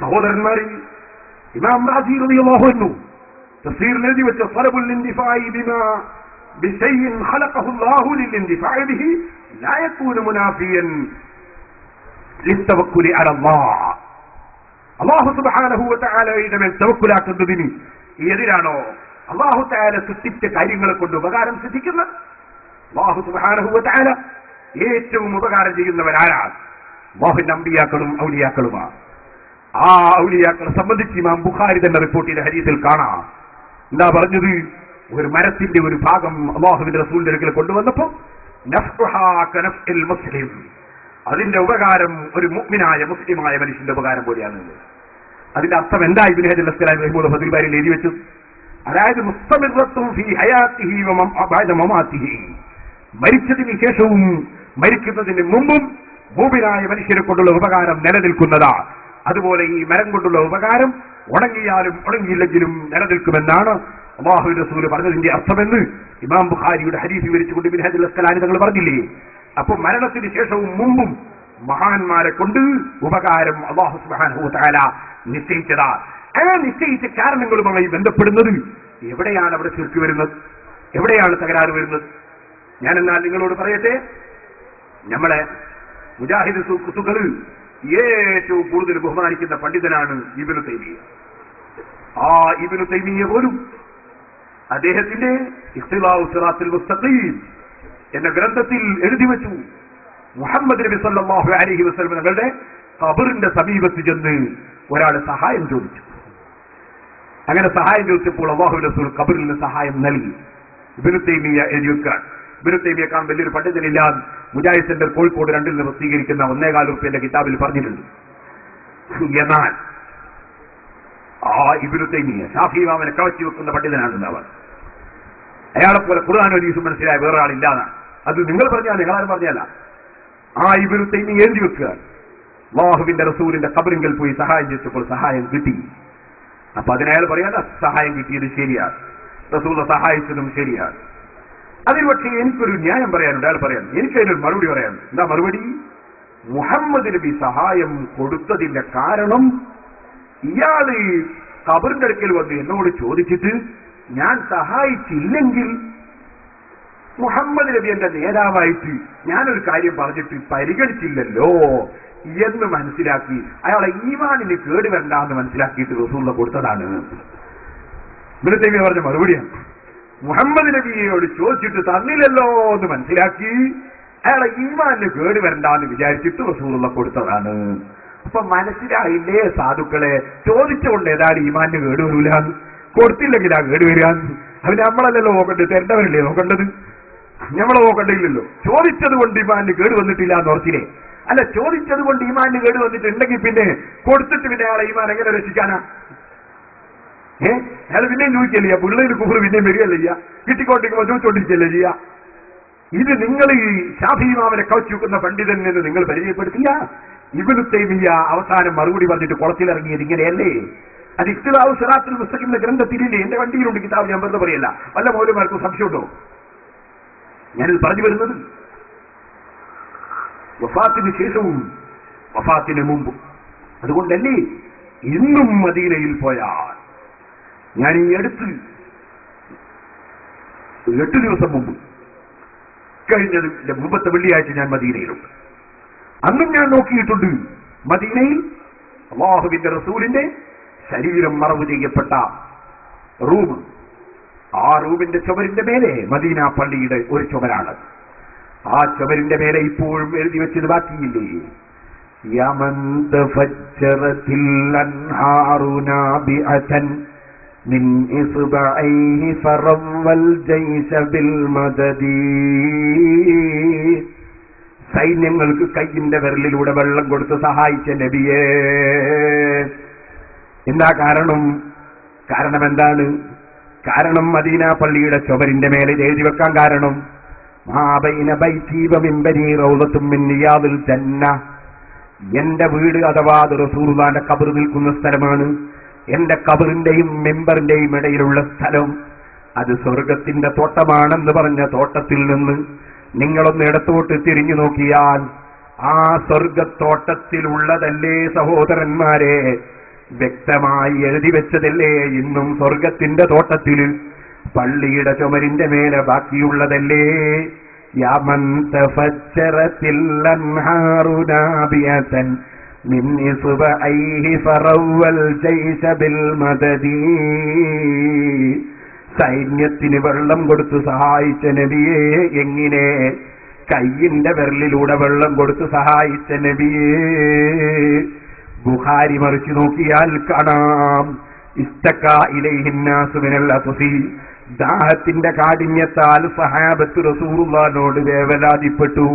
Speaker 2: സഹോദരന്മാരിൽ ഇമാം റാസി റളിയല്ലാഹു അൻഹു തഫ്സീറിൽ എഴുതി വെച്ച ഫറബുൽ ഇൻദിഫാഇ ബിമാ ബിശൈഇൻ ഖലഖഹു അല്ലാഹു ലിൽഇൻദിഫാഇ ബിഹി ലാ യകൂനു മുനാഫിയൻ ലിത്തവക്കുലി അലല്ലാഹ്. അല്ലാഹു സുബ്ഹാനഹു വ തആലയുടെ മേൽ തവക്കുലാക്കുന്നതിന് എതിരാണോ അല്ലാഹു തആല സൃഷ്ടിച്ച കാര്യങ്ങളെ കൊണ്ട് ഉപകാരം സിദ്ധിക്കുന്നത്? അല്ലാഹു സുബ്ഹാനഹു വ തആല ഏറ്റവും ഉപകാരം ചെയ്യുന്നവരാരാണ്? അല്ലാഹുവിന്റെ അമ്പിയാക്കളും ഔലിയാക്കളുമാണ്. ആ ഔലിയാക്കളെ സംബന്ധിച്ച് ഇമാം ബുഖാരി തന്നെ റിപ്പോർട്ട് ചെയ്ത ഹദീസിൽ കാണാം. എന്താ പറഞ്ഞത്? ഒരു മരത്തിന്റെ ഒരു ഭാഗം അല്ലാഹുവിന്റെ റസൂലിന്റെ അടുക്കൽ കൊണ്ടുവന്നപ്പോ നഫ്ഹുഹാ കനഫ്ഇൽ മുസ്ലിം, അതിന്റെ ഉപകാരം ഒരു മുഅ്മിനായ മുസ്ലിമായ മനുഷ്യന്റെ ഉപകാരം പോലെയാണ്. അതിന്റെ അർത്ഥം എന്താ? ഇബ്നു ഹജർ അസ്ഖലാനി റഹിമഹുല്ലാഹു ഫത്ഹുൽ ബാരിയിൽ എഴുതി വെച്ചു. അതായത് മുസ്തമിറത്തുൻ ഫീ ഹയാത്തിഹി വ ബഅദ മമാതിഹി, മരിച്ചതിന് ശേഷവും മരിക്കുന്നതിന് മുമ്പും ഭൂമിയിലായ മനുഷ്യരെ കൊണ്ടുള്ള ഉപകാരം നിലനിൽക്കുന്നതാ. അതുപോലെ ഈ മരം കൊണ്ടുള്ള ഉപകാരം ഉണങ്ങിയാലും ഉണങ്ങിയില്ലെങ്കിലും നിലനിൽക്കുമെന്നാണ് അല്ലാഹുവിന്റെ റസൂൽ പറഞ്ഞതിന്റെ അർത്ഥമെന്ന് ഇമാം ബുഖാരിയുടെ ഹദീസ് വിവരിച്ചുകൊണ്ട് മിൻഹാജുൽ അസ്ഖലാനി തങ്ങൾ പറഞ്ഞില്ലേ. അപ്പൊ മരണത്തിന് ശേഷവും മുമ്പും മഹാന്മാരെ കൊണ്ട് ഉപകാരം അല്ലാഹു സുബ്ഹാനഹു വ തആല നിശ്ചയിച്ചതാ. ആ നിശ്ചയിച്ച കാരണങ്ങളുമായി ബന്ധപ്പെടുന്നത് എവിടെയാണ് അവിടെ ശിർക്ക് വരുന്നത്, എവിടെയാണ് തകരാറ് വരുന്നത്? ഞാനെന്നാൽ നിങ്ങളോട് പറയട്ടെ, നമ്മളെ മുജാഹിദ് സുഹൃത്തുക്കൾ ഏറ്റവും കൂടുതൽ ബഹുമാനിക്കുന്ന പണ്ഡിതനാണ് ഇബ്നു തൈമിയ്യ. ആ ഇബ്നു തൈമിയ്യ പോലും അദ്ദേഹത്തിന്റെ ഇഖ്തിലാഉ സിറാത്തുൽ മുസ്തഖീം എന്ന ഗ്രന്ഥത്തിൽ എഴുതി വെച്ചു, മുഹമ്മദ് നബി സല്ലല്ലാഹു അലൈഹി വസല്ലം തങ്ങളുടെ ഖബറിന്റെ സമീപത്ത് ചെന്ന് ഒരാൾ സഹായം ചോദിച്ചു. അങ്ങനെ സഹായം ചോദിച്ചപ്പോൾ അല്ലാഹുവിന്റെ റസൂൽ ഖബറിൽ നിന്ന് സഹായം നൽകി. ഇബ്നു തൈമിയ്യ എഴുതി വെക്കാൻ, ഇബ്നു തൈമിയ്യക്കാൻ വലിയൊരു പണ്ഡിതനില്ല. മുജാഹിദ് സെന്റർ കോഴിക്കോട് 2 പ്രസിദ്ധീകരിക്കുന്ന 1.25 രൂപയുടെ കിതാബിൽ പറഞ്ഞിട്ടുണ്ട്. എന്നാൽ ആ ഇബ്നു തൈമിയ്യ ശാഫി ഇമാമിനെ കവച്ചു വെക്കുന്ന പണ്ഡിതനാണ് അവർ. അയാളെപ്പോലെ ഖുർആൻ ഹദീസും മനസ്സിലായ വേറെ ആളില്ലാതാണ്. അത് നിങ്ങൾ പറഞ്ഞാൽ നിങ്ങളാരും പറഞ്ഞല്ല. ആ ഇബ്നു തൈമിയ്യ എഴുതി വെക്കുക, അല്ലാഹുവിന്റെ റസൂലിന്റെ ഖബറിങ്കൽ പോയി സഹായം ചോദിച്ചപ്പോൾ സഹായം കിട്ടി. അപ്പൊ അതിനയാൾ പറയാതെ സഹായം കിട്ടിയത് ശരിയാണ്, റസൂൽ സഹായിച്ചതും ശരിയാണ്. അതിന് പക്ഷേ എനിക്കൊരു ന്യായം പറയാനുണ്ട്. അയാൾ പറയാൻ എനിക്കതിനൊരു മറുപടി പറയാനുണ്ട്. എന്താ മറുപടി? മുഹമ്മദ് നബി സഹായം കൊടുത്തതിന്റെ കാരണം ഇയാള് ഖബറിന്റെ അടുക്കൽ വന്ന് എന്നോട് ചോദിച്ചിട്ട് ഞാൻ സഹായിച്ചില്ലെങ്കിൽ മുഹമ്മദ് നബി എന്റെ നേതാവായിട്ട് ഞാനൊരു കാര്യം പറഞ്ഞിട്ട് പരിഗണിച്ചില്ലല്ലോ എന്ന് മനസ്സിലാക്കി അയാളെ ഈമാനിന് കേടുവരണ്ടെന്ന് മനസ്സിലാക്കിയിട്ട് റസൂലുള്ള കൊടുത്തതാണ്. ഇബ്നു തൈമിയ്യ പറഞ്ഞ മറുപടിയാണ്. മുഹമ്മദ് നബിയോട് ചോദിച്ചിട്ട് തന്നില്ലല്ലോ എന്ന് മനസ്സിലാക്കി അയാളെ ഈമാനിന് കേടുവരണ്ടെന്ന് വിചാരിച്ചിട്ട് റസൂലുള്ള കൊടുത്തതാണ്. അപ്പൊ മനസ്സിലായില്ലേ സാധുക്കളെ, ചോദിച്ചുകൊണ്ട് ഏതാണ് ഈമാനിന് കേടുവരൂല, കൊടുത്തില്ലെങ്കിൽ ആ കേടുവരാൻ. അവന് നമ്മളല്ലല്ലോ നോക്കേണ്ടത്, തരേണ്ടവരല്ലേ നോക്കേണ്ടത്, നമ്മളെ നോക്കേണ്ടില്ലല്ലോ. ചോദിച്ചത് കൊണ്ട് ഈമാനിന് കേട് വന്നിട്ടില്ല എന്ന് ഓർത്തില്ലേ? അല്ല, ചോദിച്ചത് കൊണ്ട് ഈമാനിന് കേട് വന്നിട്ടുണ്ടെങ്കിൽ പിന്നെ കൊടുത്തിട്ട് പിന്നെ അയാളെ ഈമാൻ എങ്ങനെ രക്ഷിക്കാനാ? അയാൾ പിന്നെയും ചോദിക്കല്ലേ ചെയ്യാ, പിള്ളേര് കുഫർ പിന്നെയും വരികയല്ലേ ചെയ്യാ, കിട്ടിക്കൊണ്ടിരിക്കുമ്പോൾ ചോദിച്ചോണ്ടിരിക്കല്ലേ ചെയ്യാ. ഇത് നിങ്ങൾ ഈ ശാഫി ഇമാമിനെ കവച്ചു വെക്കുന്ന പണ്ഡിതൻ എന്ന് നിങ്ങൾ പരിചയപ്പെടുത്തിയ ഇബ്നു തൈമിയ്യ അവസാനം മറുപടി പറഞ്ഞിട്ട് കുളത്തിലിറങ്ങിയത് ഇങ്ങനെയല്ലേ? അത് ഇഖ്തിലാഉ സിറാത്തുൽ മുസ്തഖീമിന്റെ ഗ്രന്ഥത്തിലില്ലേ? എന്റെ വണ്ടിയിലുണ്ട് കിതാബ്, ഞാൻ വെറുതെ പറയല്ല. വല്ല മൗലവിമാർക്കും സംശയമുണ്ടോ? ഞാനിത് പറഞ്ഞു വരുന്നത് വഫാത്തിന് ശേഷവും വഫാത്തിന് മുമ്പും. അതുകൊണ്ടല്ലേ ഇന്നും മദീനയിൽ പോയാൽ, ഞാൻ ഈ അടുത്ത് 8 ദിവസം മുമ്പ് കഴിഞ്ഞതിന്റെ മുമ്പത്തെ വെള്ളിയാഴ്ച ഞാൻ മദീനയിലുണ്ട്. അന്നും ഞാൻ നോക്കിയിട്ടുണ്ട് മദീനയിൽ അല്ലാഹുവിന്റെ റസൂലിന്റെ ശരീരം മറവ് ചെയ്യപ്പെട്ട റൂം. ആ റൂമിന്റെ ചുമരിന്റെ മേലെ മദീന പള്ളിയുടെ ഒരു ചുമരാണ്. ആ ചുമരിന്റെ മേലെ ഇപ്പോഴും എഴുതി വെച്ചത് ബാക്കിയില്ലേ? യമൻ തഫജ്ജറത്തിൽ അൻഹാറു നാബിഅതൻ മിൻ ഇസ്ബഅൈഹി ഫറവൽ ജൈശ ബിൽ മദദി. സൈന്യങ്ങൾക്ക് കയ്യിന്റെ വിരലിലൂടെ വെള്ളം കൊടുത്ത് സഹായിച്ച നബിയേ. എന്താ കാരണം? കാരണം എന്താണ്? കാരണം മദീന പള്ളിയുടെ ചുവരിന്റെ മേലെ എഴുതി വെക്കാൻ കാരണം മാബൈന ബൈതി വ മിൻബരി റൗളത്തും മിൻ റിയാദിൽ ജന്ന. എന്റെ വീട് അഥവാ റസൂലുള്ളാഹിന്റെ ഖബർ നിൽക്കുന്ന സ്ഥലമാണ്. എന്റെ ഖബറിന്റെയും മിമ്പറിന്റെയും ഇടയിലുള്ള സ്ഥലം അത് സ്വർഗത്തിന്റെ തോട്ടമാണെന്ന് പറഞ്ഞ തോട്ടത്തിൽ നിന്ന് നിങ്ങളൊന്ന് ഇടത്തോട്ട് തിരിഞ്ഞു നോക്കിയാൽ ആ സ്വർഗത്തോട്ടത്തിലുള്ളതല്ലേ സഹോദരന്മാരെ? വ്യക്തമായി എഴുതി വെച്ചതല്ലേ? ഇന്നും സ്വർഗത്തിന്റെ തോട്ടത്തിൽ പള്ളിയുടെ ചുമരിന്റെ മേലെ ബാക്കിയുള്ളതല്ലേ? യമൻ തഫജ്ജറത്തിൽ അൻഹാറു നാബിയതൻ മിൻ ഇസ്ബഅൈഹി ഫറവൽ ജൈശ ബിൽ മദദി. സൈന്യത്തിന് വെള്ളം കൊടുത്ത് സഹായിച്ച നബിയെ. എങ്ങനെ? കയ്യിന്റെ വിരലിലൂടെ വെള്ളം കൊടുത്ത് സഹായിച്ച നബിയെ. ബുഖാരി മറിച്ചു നോക്കിയാൽ കാണാം, ഇസ്തക്കാ ഇലൈഹിന്നാസു മിനൽ അത്സി. ദാഹത്തിന്റെ കാഠിന്യത്താൽ സഹാബത്ത് റസൂലുള്ളാഹിനോട് വേവലാതിപ്പെട്ടു.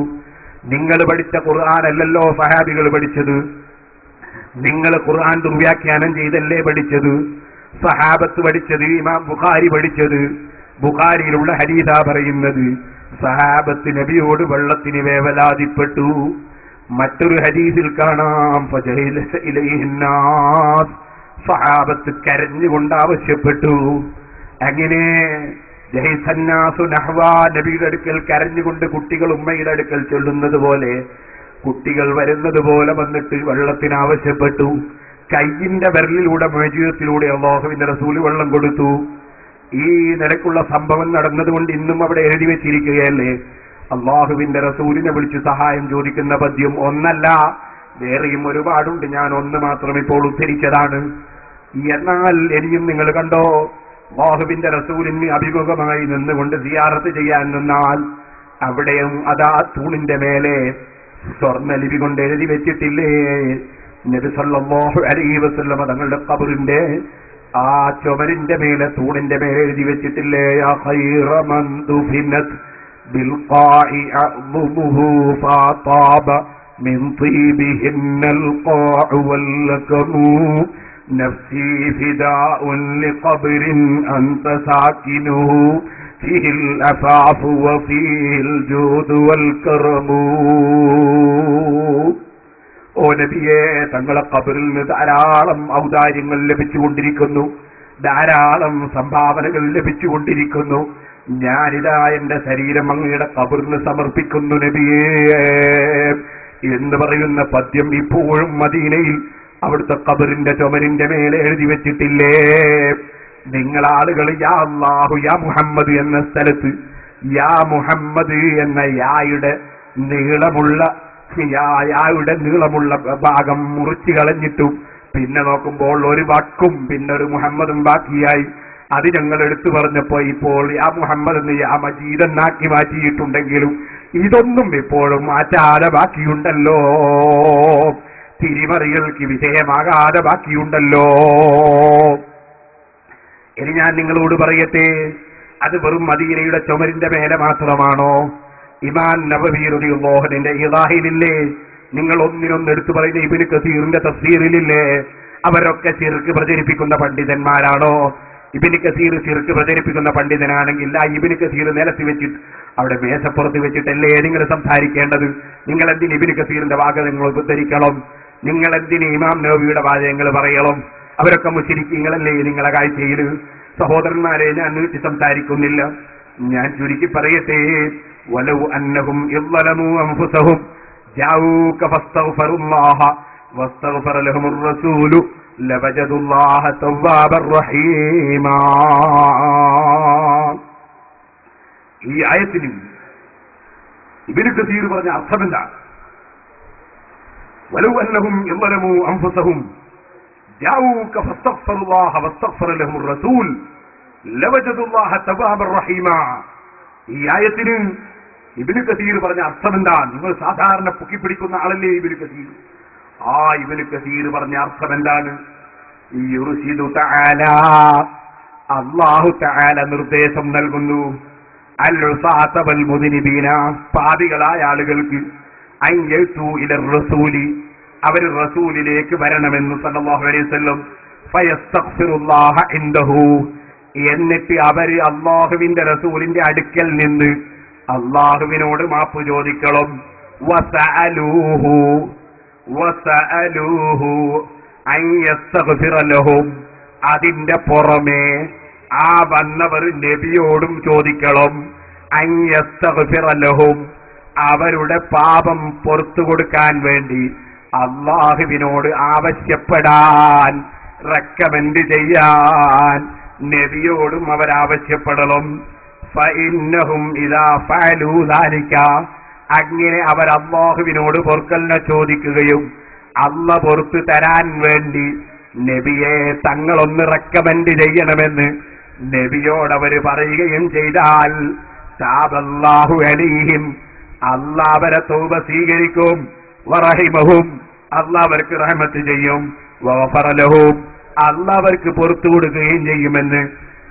Speaker 2: നിങ്ങൾ പഠിച്ച ഖുർആനല്ലല്ലോ സഹാബികൾ പഠിച്ചത്, നിങ്ങൾ ഖുർആൻ ദുർവ്യാഖ്യാനം ചെയ്തല്ലേ പഠിച്ചത്. സഹാബത്ത് പഠിച്ചത്, ഇമാം ബുഖാരി പഠിച്ചത്, ബുഖാരിയിലുള്ള ഹദീസാ പറയുന്നത്. സഹാബത്ത് നബിയോട് വെള്ളത്തിന് വേവലാതിപ്പെട്ടു. മറ്റൊരു ഹദീസിൽ കാണാം സഹാബത്ത് കരഞ്ഞുകൊണ്ട് ആവശ്യപ്പെട്ടു. അങ്ങനെ നബിയുടെ അടുക്കൽ കരഞ്ഞുകൊണ്ട് കുട്ടികൾ ഉമ്മയുടെ അടുക്കൽ ചൊല്ലുന്നത് പോലെ കുട്ടികൾ വരുന്നത് പോലെ വന്നിട്ട് വെള്ളത്തിന് ആവശ്യപ്പെട്ടു. കയ്യിന്റെ വിരലിലൂടെ മോചിതത്തിലൂടെ അല്ലാഹുവിന്റെ റസൂൽ വെള്ളം കൊടുത്തു. ഈ നിലക്കുള്ള സംഭവം നടന്നതുകൊണ്ട് ഇന്നും അവിടെ എഴുതി വെച്ചിരിക്കുകയല്ലേ അല്ലാഹുവിന്റെ റസൂലിനെ വിളിച്ച് സഹായം ചോദിക്കുന്ന പദ്യം. ഒന്നല്ല, വേറെയും ഒരുപാടുണ്ട്. ഞാൻ ഒന്ന് മാത്രം ഇപ്പോൾ ഉദ്ധരിച്ചതാണ്. എന്നാൽ ഇനിയും നിങ്ങൾ കണ്ടോ, അല്ലാഹുവിന്റെ റസൂലിന് അഭിമുഖമായി നിന്നുകൊണ്ട് സിയാറത്ത് ചെയ്യാൻ നിന്നാൽ അവിടെയും അതാ തൂണിന്റെ മേലെ സ്വർണ്ണലിപി കൊണ്ട് എഴുതി വെച്ചിട്ടില്ലേ, നബി സല്ലല്ലാഹു അലൈഹി വസല്ലം തങ്ങളുടെ ഖബറിന്റെ ആ ചുമരിന്റെ മേലെ തൂണിന്റെ മേലെ എഴുതി വെച്ചിട്ടില്ലേ, യാ ഖൈറ മൻ ദുഫിനത് ബിൽഖാഇ അഅ്ദുമുഹു ഫാതാബ മിൻ തീബിഹിന്നൽ ഖാഉ വല്ലകമു നഫ്സി ഫിദാഉൻ ലിഖബ്രിൻ അൻത സാകിനുഹു ഫീഹിൽ അഫാഫു വഫീഹിൽ ജൂദു വൽ കറമു. ഓ നബിയെ, തങ്ങളെ ഖബറിൽ നിന്ന് ധാരാളം ഔദാര്യങ്ങൾ ലഭിച്ചുകൊണ്ടിരിക്കുന്നു, ധാരാളം സംഭാവനകൾ ലഭിച്ചുകൊണ്ടിരിക്കുന്നു. ഞാനിതാ എന്റെ ശരീരം അങ്ങയുടെ ഖബറിന് സമർപ്പിക്കുന്നു നബിയേ എന്ന് പറയുന്ന പദ്യം ഇപ്പോഴും മദീനയിൽ അവിടുത്തെ ഖബറിന്റെ ചുമരിന്റെ മേലെ എഴുതി വെച്ചിട്ടില്ലേ. നിങ്ങളാളുകൾ യാ അല്ലാഹു യാ മുഹമ്മദ് എന്ന സ്ഥലത്ത് യാ മുഹമ്മദ് എന്ന യായുടെ നീളമുള്ള ഭാഗം മുറിച്ചു കളഞ്ഞിട്ടു പിന്നെ നോക്കുമ്പോൾ ഒരു വാക്കും പിന്നെ ഒരു മുഹമ്മദും ബാക്കിയായി. അത് ഞങ്ങൾ എടുത്തു പറഞ്ഞപ്പോ ഇപ്പോൾ യാ മുഹമ്മദ് എന്ന് യാ മജീദ് എന്നാക്കി മാറ്റിയിട്ടുണ്ടെങ്കിലും ഇതൊന്നും ഇപ്പോഴും മാറ്റാതെ ബാക്കിയുണ്ടല്ലോ, തിരിമറികൾക്ക് വിധേയമാകാതെ ബാക്കിയുണ്ടല്ലോ. ഇനി ഞാൻ നിങ്ങളോട് പറയട്ടെ, അത് വെറും മദീനയുടെ ചുമരിന്റെ മേലെ മാത്രമാണോ? ഇമാം നബവി റളിയല്ലാഹുവിന്റെ ഇളാഹിലില്ലേ, നിങ്ങൾ ഒന്നിനൊന്ന് എടുത്തു പറയുന്ന ഇബ്നു കസീറിന്റെ തഫ്സീറിലില്ലേ, അവരൊക്കെ ശിർക്ക് പ്രചരിപ്പിക്കുന്ന പണ്ഡിതന്മാരാണോ? ഇബ്നു കസീർ ശിർക്ക് പ്രചരിപ്പിക്കുന്ന പണ്ഡിതനാണെങ്കിൽ ആ ഇബ്നു കസീർ നിലത്ത് വെച്ചിട്ട് അവിടെ മേശപ്പുറത്ത് വെച്ചിട്ടല്ലേ നിങ്ങൾ സംസാരിക്കേണ്ടത്? നിങ്ങൾ എന്തിന് ഇബ്നു കസീറിന്റെ വാചകങ്ങൾ ഉദ്ധരിക്കണം? നിങ്ങൾ എന്തിന് ഇമാം നബവിയുടെ വാചകങ്ങൾ പറയണം? അവരൊക്കെ മുശ്രിക്കീങ്ങളല്ലേ നിങ്ങളെ കാഴ്ചയിൽ? സഹോദരന്മാരെ, ഞാൻ നീട്ടി സംസാരിക്കുന്നില്ല, ഞാൻ ചുരുക്കി പറയട്ടെ. വലൗ അന്നഹും ഇളലമു അൻഫുസഹും ജാഊക ഫസ്തഗ്ഫിറുല്ലാഹ വസ്തഗ്ഫറ ലഹുർ റസൂലു ലവജദുല്ലാഹ തവ്വാബർ റഹീമാ. ഈ ആയത്തിന് ഇബ്നു കസീർ പറഞ്ഞ അർത്ഥമെന്താ? വലൗ അന്നഹും ഇളലമു അൻഫുസഹും ജാഊക ഫസ്തഗ്ഫിറുല്ലാഹ വസ്തഗ്ഫറ ലഹുർ റസൂൽ ലവജദുല്ലാഹ തവ്വാബർ റഹീമാ. ഈ ആയത്തിന് ഇബ്നു കസീർ പറഞ്ഞ അർത്ഥമെന്താ? നിങ്ങൾ സാധാരണ പൊക്കിപ്പിടിക്കുന്ന ആളല്ലേ ഇബ്നു കസീർ. ആ ഇബ്നു കസീർ പറഞ്ഞ അർത്ഥം എന്താണ്? യുർശിദു തആല, അല്ലാഹു തആല നിർദ്ദേശം നൽകുന്നു, അൽ ഉസാത വൽ മുദ്നിബീന, പാപികളായ ആളുകൾക്ക് അൻ യതു ഇലർ റസൂലി, അവർ റസൂലിലേക്ക് വരണമെന്ന് സല്ലല്ലാഹു അലൈഹി വസല്ലം, ഫയസ്തഗ്ഫിറുല്ലാഹ ഇൻദഹു, എന്നിട്ട് അവര് അല്ലാഹുവിന്റെ റസൂലിന്റെ അടുക്കൽ നിന്ന് അല്ലാഹുവിനോട് മാപ്പ് ചോദിക്കണം. വസഅലൂഹു അൻ യസ്തഗ്ഫിറ ലഹും, അതിന്റെ പുറമെ ആ വന്നവർ നബിയോടും ചോദിക്കണം. അൻ യസ്തഗ്ഫിറ ലഹും, അവരുടെ പാപം പുറത്തു കൊടുക്കാൻ വേണ്ടി അല്ലാഹുവിനോട് ആവശ്യപ്പെടാൻ, റെക്കമെൻഡ് ചെയ്യാൻ നബിയോടും അവരാവശ്യപ്പെടണം. ഫഇന്നഹും ഇദാ ഫഅലൂ ദാലിക, അങ്ങനെ അവർ അല്ലാഹുവിനോട് പൊറുക്കലിനെ ചോദിക്കുകയും അല്ല പൊറുത്തു തരാൻ വേണ്ടി നബിയെ തങ്ങളൊന്ന് റെക്കമെൻഡ് ചെയ്യണമെന്ന് നബിയോടവർ പറയുകയും ചെയ്താൽ താബല്ലാഹു അലൈഹിം, അല്ലാഹ് അവരെ തൗബ സ്വീകരിക്കും. വറഹിമഹും, അല്ലാഹ് അവർക്ക് റഹ്മത്ത് ചെയ്യും. വഗഫറ ലഹും, അല്ലാഹ് അവർക്ക് പുറത്തു കൊടുക്കുകയും ചെയ്യുമെന്ന്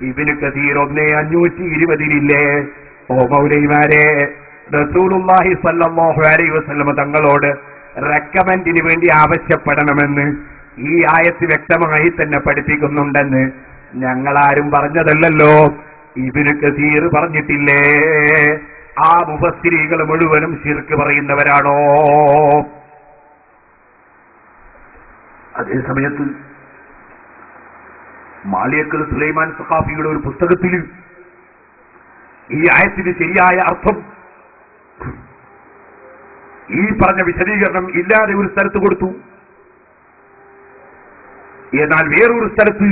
Speaker 2: ഇബ്നു കസീർ 1520 ഓ മൗലവിമാരെ, റസൂലുള്ളാഹി സ്വല്ലല്ലാഹു അലൈഹി വസല്ലം തങ്ങളോട് റെക്കമെൻഡിന് വേണ്ടി ആവശ്യപ്പെടണമെന്ന് ഈ ആയത്ത് വ്യക്തമായി തന്നെ പഠിപ്പിക്കുന്നുണ്ടെന്ന് ഞങ്ങളാരും പറഞ്ഞതല്ലല്ലോ, ഇബ്നു കസീർ പറഞ്ഞിട്ടില്ലേ? ആ മുഫസ്സിരീകൾ മുഴുവനും ശിർക്ക് പറയുന്നവരാണോ?
Speaker 1: അതേ സമയത്ത് മാളിയക്കൽ സുലൈമാൻ സഖാഫിയുടെ ഒരു പുസ്തകത്തിൽ ഈ ആയത്തിന് ശരിയായ അർത്ഥം ഈ പറഞ്ഞ വിശദീകരണം ഇല്ലാതെ ഒരു സ്ഥലത്ത് കൊടുത്തു. എന്നാൽ വേറൊരു സ്ഥലത്ത്